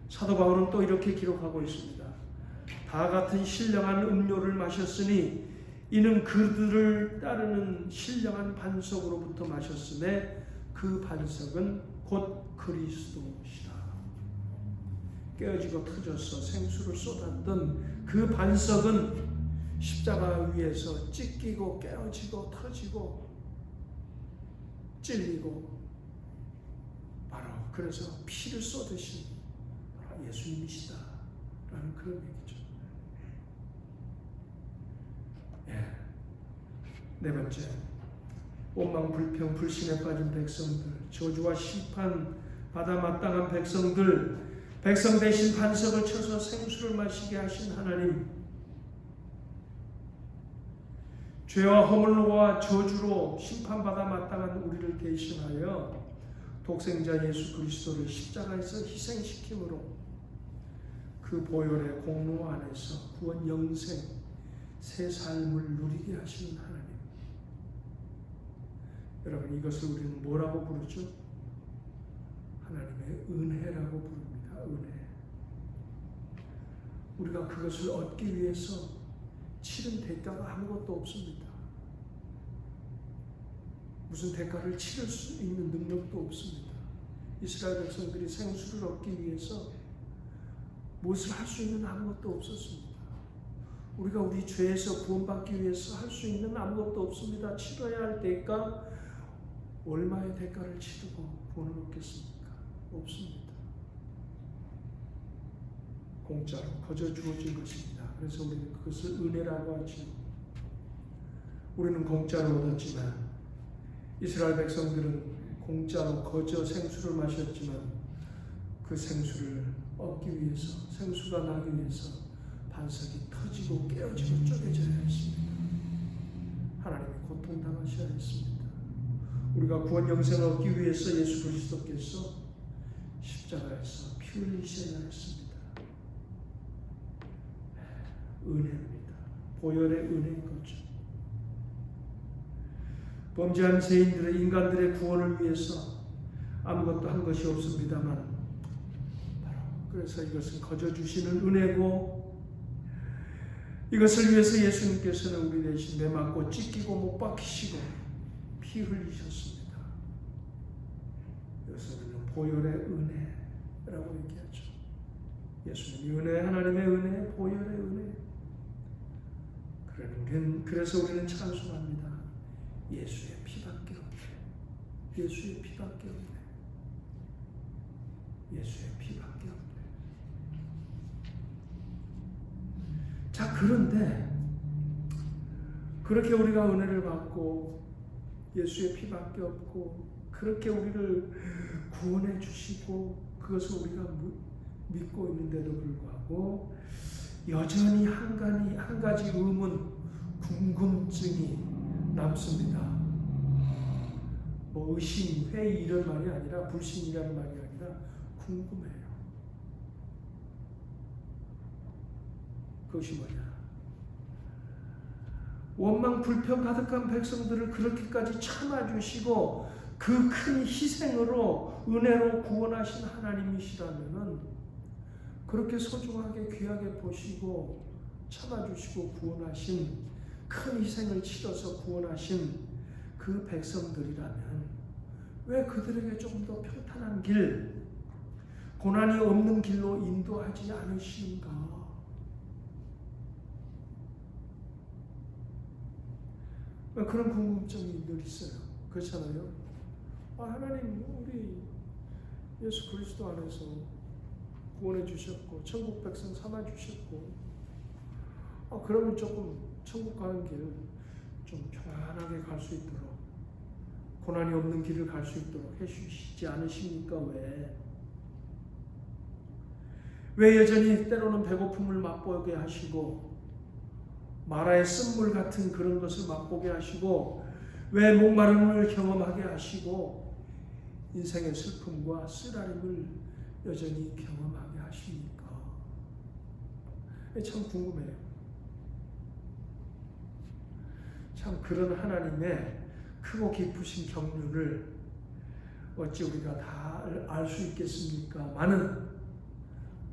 사도 바울은 또 이렇게 기록하고 있습니다. 다 같은 신령한 음료를 마셨으니 이는 그들을 따르는 신령한 반석으로부터 마셨음에 그 반석은 곧 그리스도시라. 깨어지고 터져서 생수를 쏟았던 그 반석은 십자가 위에서 찢기고 깨어지고 터지고 찔리고 바로 그래서 피를 쏟으신 바로 예수님이시다 라는 그런 얘기죠. 네 번째, 원망 불평 불신에 빠진 백성들, 저주와 심판 받아 마땅한 백성들, 백성 대신 반석을 쳐서 생수를 마시게 하신 하나님, 죄와 허물로와 저주로 심판받아 마땅한 우리를 대신하여 독생자 예수 그리스도를 십자가에서 희생시킴으로 그 보혈의 공로 안에서 구원 영생 새 삶을 누리게 하시는 하나님. 여러분, 이것을 우리는 뭐라고 부르죠? 하나님의 은혜라고 부릅니다. 은혜. 우리가 그것을 얻기 위해서 치른 대가가 아무것도 없습니다. 무슨 대가를 치를 수 있는 능력도 없습니다. 이스라엘 백성들이 생수를 얻기 위해서 무엇을 할 수 있는 아무것도 없었습니다. 우리가 우리 죄에서 구원받기 위해서 할 수 있는 아무것도 없습니다. 치러야 할 대가, 얼마의 대가를 치르고 구원을 얻겠습니까? 없습니다. 공짜로 거저 주어진 것입니다. 그래서 우리는 그것을 은혜라고 하지. 우리는 공짜로 얻었지만 이스라엘 백성들은 공짜로 거저 생수를 마셨지만 그 생수를 얻기 위해서, 생수가 나기 위해서 반석이 터지고 깨어지고 쪼개져야 했습니다. 하나님이 고통당하셔야 했습니다. 우리가 구원 영생을 얻기 위해서 예수 그리스도께서 십자가에서 피 흘리셔야 했습니다. 은혜입니다. 보혈의 은혜인 거죠. 범죄한 죄인들의, 인간들의 구원을 위해서 아무것도 한 것이 없습니다만 바로 그래서 이것은 거저 주시는 은혜고, 이것을 위해서 예수님께서는 우리 대신 매맞고 찢기고 못 박히시고 피 흘리셨습니다. 이것을 우리는 보혈의 은혜라고 얘기하죠. 예수님의 은혜, 하나님의 은혜, 보혈의 은혜. 그래서 우리는 찬송합니다. 예수의 피밖에 없네. 예수의 피밖에 없네. 예수의 피밖에 없네. 자, 그런데 그렇게 우리가 은혜를 받고 예수의 피밖에 없고 그렇게 우리를 구원해 주시고 그것을 우리가 믿고 있는데도 불구하고 여전히 한 가지 의문, 궁금증이 남습니다. 뭐 의심, 회의 이런 말이 아니라, 불신이라는 말이 아니라 궁금해요. 그것이 뭐냐? 원망 불평 가득한 백성들을 그렇게까지 참아주시고 그 큰 희생으로 은혜로 구원하신 하나님이시라면은, 그렇게 소중하게 귀하게 보시고 참아주시고 구원하신, 큰 희생을 치러서 구원하신 그 백성들이라면 왜 그들에게 조금 더 평탄한 길, 고난이 없는 길로 인도하지 않으시는가? 그런 궁금증이 늘 있어요. 그렇잖아요. 하나님, 우리 예수 그리스도 안에서 구원해 주셨고 천국 백성 삼아 주셨고, 그러면 조금 천국 가는 길 좀 편안하게 갈 수 있도록, 고난이 없는 길을 갈 수 있도록 해주시지 않으십니까? 왜 여전히 때로는 배고픔을 맛보게 하시고 마라의 쓴물 같은 그런 것을 맛보게 하시고, 왜 목마름을 경험하게 하시고 인생의 슬픔과 쓰라림을 여전히 경험하게 하십니까? 참 궁금해요. 참 그런 하나님의 크고 깊으신 경륜을 어찌 우리가 다 알 수 있겠습니까? 많은,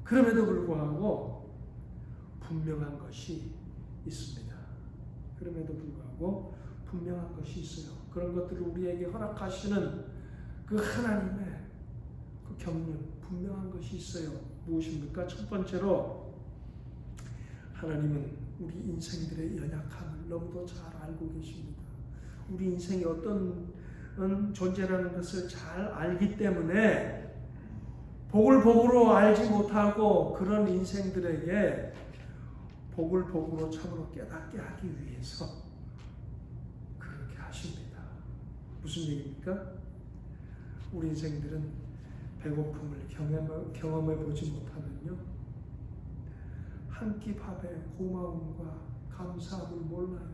그럼에도 불구하고 분명한 것이 있습니다. 그럼에도 불구하고 분명한 것이 있어요. 그런 것들을 우리에게 허락하시는 그 하나님의 그 경륜, 분명한 것이 있어요. 무엇입니까? 첫 번째로 하나님은 우리 인생들의 연약함을 너무도 잘 알고 계십니다. 우리 인생이 어떤 존재라는 것을 잘 알기 때문에 복을 복으로 알지 못하고 그런 인생들에게 복을 복으로 참으로 깨닫게 하기 위해서 그렇게 하십니다. 무슨 얘기입니까? 우리 인생들은 배고픔을 경험해 보지 못하면요, 한 끼 밥의 고마움과 감사함을 몰라요.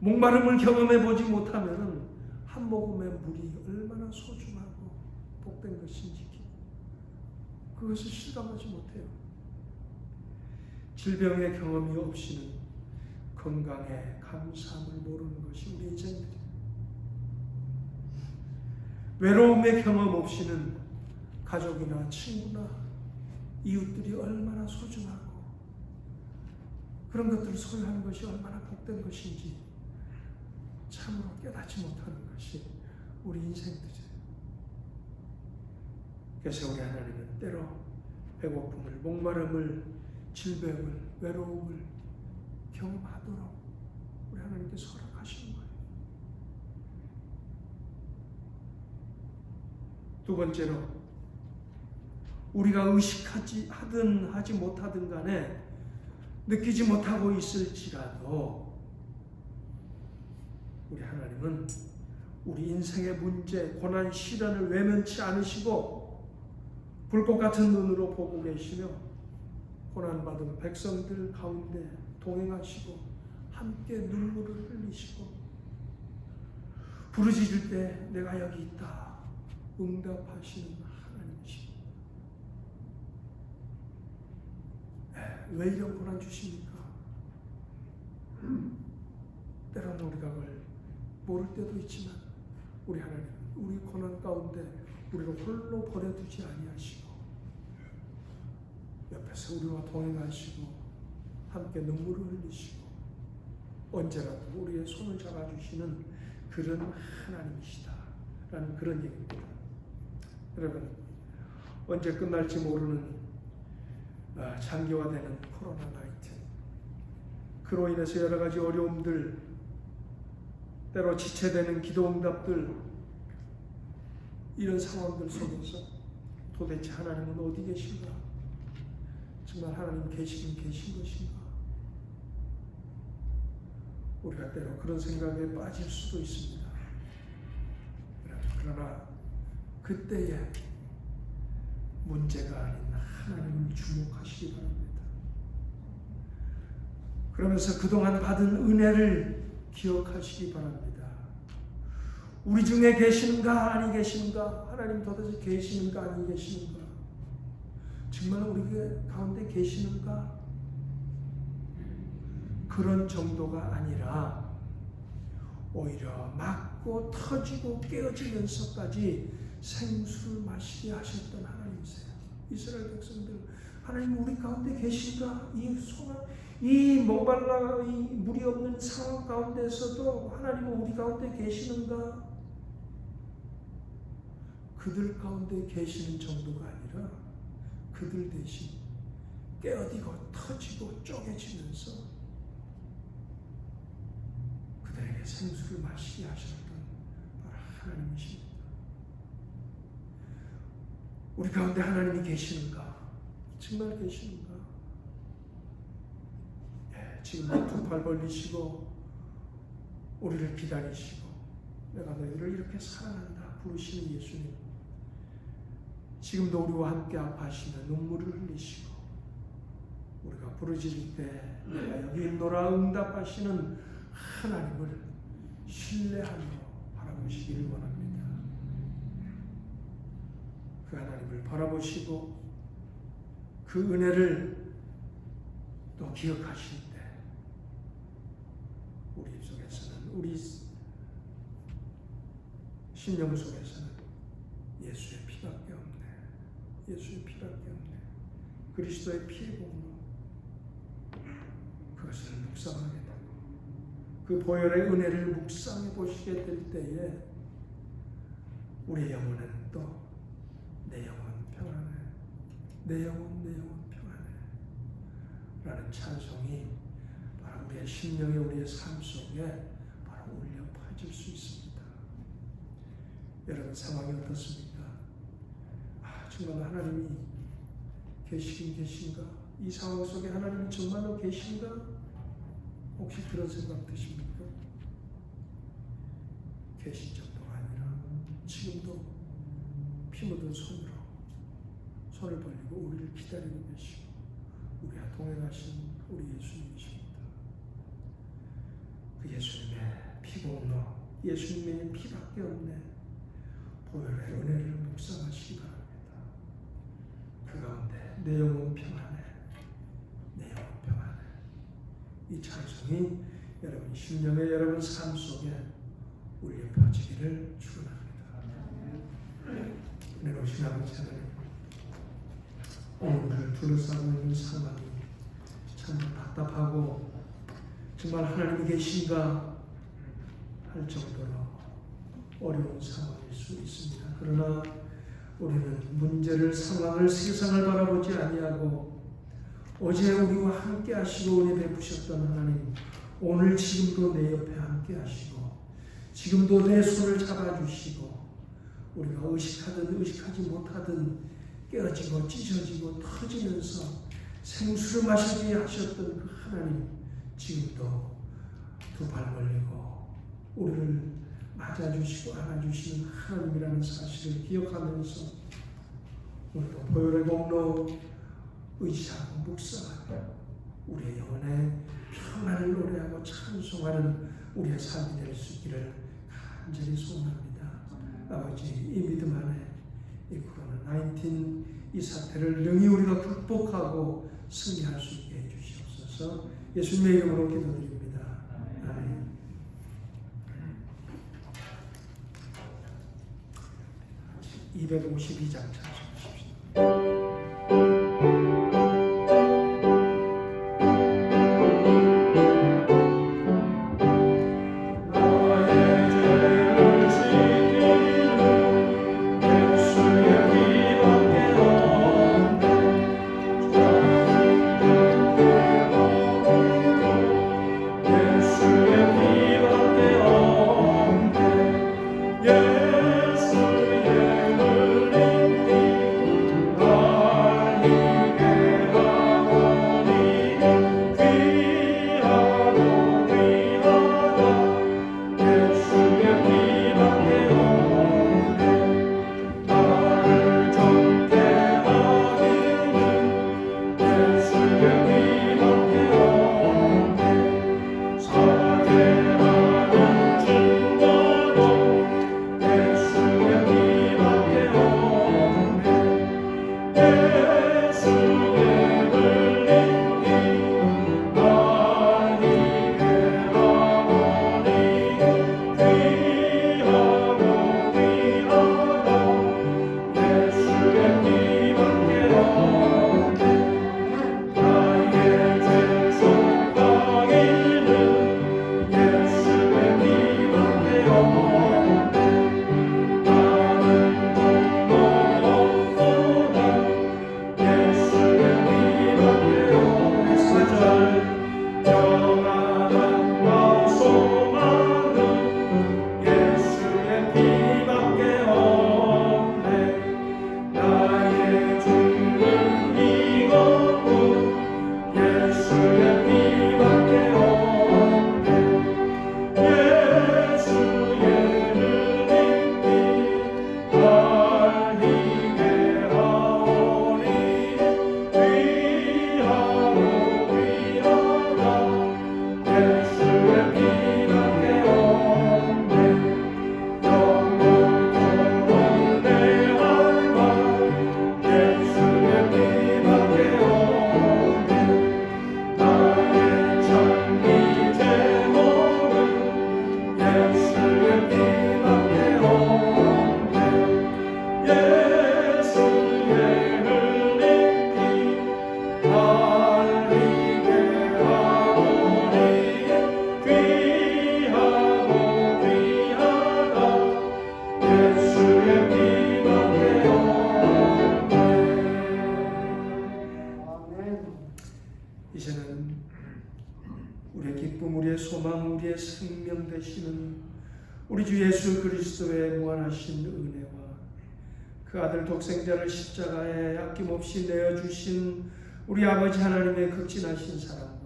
목마름을 경험해 보지 못하면 한 모금의 물이 얼마나 소중하고 복된 것인지 그것을 실감하지 못해요. 질병의 경험이 없이는 건강에 감사함을 모르는 것이 우리 인생들이에요. 외로움의 경험 없이는 가족이나 친구나 이웃들이 얼마나 소중하고 그런 것들을 소유하는 것이 얼마나 복된 것인지 참으로 깨닫지 못하는 것이 우리 인생들이에요. 그래서 우리 하나님은 때로 배고픔을, 목마름을, 질병을, 외로움을 경험하도록 우리 하나님께서 허락하시는 거예요. 두 번째로, 우리가 의식하든 하지 못하든 간에 느끼지 못하고 있을지라도 우리 하나님은 우리 인생의 문제, 고난, 시련을 외면치 않으시고 불꽃 같은 눈으로 보고 계시며 고난받은 백성들 가운데 동행하시고 함께 눈물을 흘리시고 부르짖을 때 내가 여기 있다 응답하시는 하나님이십니다. 왜 이런 고난 주십니까? 때로는 우리가 그걸 모를 때도 있지만 우리 하나님, 우리 고난 가운데 우리를 홀로 버려두지 아니하시고 옆에서 우리와 동행하시고 함께 눈물을 흘리시고 언제라도 우리의 손을 잡아주시는 그런 하나님이시다라는 그런 얘기입니다. 여러분, 언제 끝날지 모르는 장기화되는 코로나19, 그로 인해서 여러 가지 어려움들, 때로 지체되는 기도응답들, 이런 상황들 속에서 도대체 하나님은 어디 계신가? 정말 하나님 계신 것인가? 우리가 때로 그런 생각에 빠질 수도 있습니다. 그러나 그때에 문제가 아닌 하나님을 주목하시기 바랍니다. 그러면서 그동안 받은 은혜를 기억하시기 바랍니다. 우리 중에 계시는가 아니 계시는가? 하나님 도대체 계시는가 아니 계시는가? 정말 우리 가운데 계시는가? 그런 정도가 아니라 오히려 맞고 터지고 깨어지면서까지 생수를 마시게 하셨던 하나님이세요. 이스라엘 백성들, 하나님 우리 가운데 계신가? 이 목말라 이 물이 없는 상황 가운데서도 하나님은 우리 가운데 계시는가? 그들 가운데 계시는 정도가 아니라 그들 대신 깨어지고 터지고 쪼개지면서 그들에게 생수를 마시게 하셨던 하나님이십니다. 우리 가운데 하나님이 계시는가? 정말 계시는가? 지금 두 팔 벌리시고 우리를 기다리시고 내가 너희를 이렇게 사랑한다 부르시는 예수님, 지금도 우리와 함께 아파하시며 눈물을 흘리시고 우리가 부르짖을 때 내가 여기 있노라 응답하시는 하나님을 신뢰하며 바라보시기를 원합니다. 그 하나님을 바라보시고 그 은혜를 또 기억하실 때 우리 속에서는, 우리 심령 속에서는 예수의 피밖에 없네. 예수의 피밖에 없네. 그리스도의 피의 공로, 그것을 묵상하게 되고 그 보혈의 은혜를 묵상해 보시게 될 때에 우리의 영혼은 또 내 영혼 평안해, 내 영혼 평안해 라는 찬송이 바로 우리의 심령에, 우리의 삶 속에 바로 울려 퍼질 수 있습니다. 여러분 상황이 어떻습니까? 정말 하나님이 계시긴 계신가? 이 상황 속에 하나님이 정말로 계신가? 혹시 그런 생각 드십니까? 계신 정도가 아니라 지금도 피 묻은 손을 벌리고 우리를 기다리고 계시고 우리와 동행하신 우리 예수님이십니다. 그 예수님의 피공로, 예수님의 피밖에 없네. 보혈의 은혜를 묵상하시기 바랍니다. 그 가운데 내 영혼 평안해, 내 영혼 평안해. 이 찬송이 여러분 심령에, 여러분 삶 속에 울려 퍼지기를 축원합니다. 은혜로우신 아버지 하나님, 오늘 둘러싸고 있는 상황이 참 답답하고 정말 하나님이 계신가 할 정도로 어려운 상황일 수 있습니다. 그러나 우리는 문제를, 상황을, 세상을 바라보지 아니하고 어제 우리와 함께 하시고 은혜 베푸셨던 하나님, 오늘 지금도 내 옆에 함께 하시고 지금도 내 손을 잡아주시고 우리가 의식하든 의식하지 못하든 깨어지고 찢어지고 터지면서 생수를 마시게 하셨던 그 하나님, 지금도 두 발 벌리고 우리를 맞아주시고 안아주시는 하나님이라는 사실을 기억하면서 오늘도 보혈의 공로 의지하고 묵상하며 우리의 영혼에 평안을 노래하고 찬송하는 우리의 삶이 될 수 있기를 간절히 소원합니다. 아버지, 이 믿음 안에 이 코로나19 이 사태를 능히 우리가 극복하고 승리할 수 있게 해주시옵소서. 예수님의 이름으로 기도드립니다. 아멘. (252장) 찬송하십시오. 예수의 흘린 피 우리의 기쁨, 우리의 소망, 우리의 생명 되시는 우리 주 예수 그리스도의 무한하신 은혜와 그 아들 독생자를 십자가에 아낌없이 내어주신 우리 아버지 하나님의 극진하신 사랑과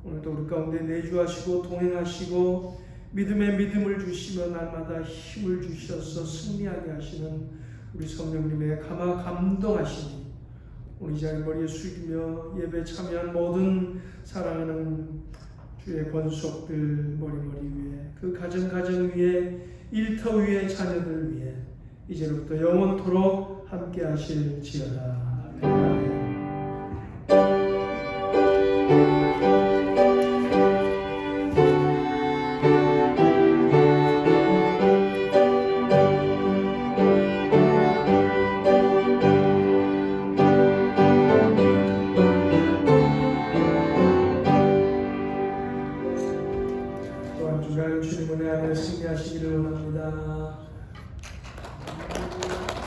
오늘도 우리 가운데 내주하시고 동행하시고 믿음의 믿음을 주시며 날마다 힘을 주셔서 승리하게 하시는 우리 성령님의 감동하시니 오늘 이 자리 머리에 숙이며 예배 참여한 모든 사랑하는 주의 권속들 머리 위에 그 가정 위에 일터 위에 자녀들 위에 이제부터 영원토록 함께 하실지어다. 아멘. 또한 주간 주님 은혜 안에 승리하시기를 원합니다.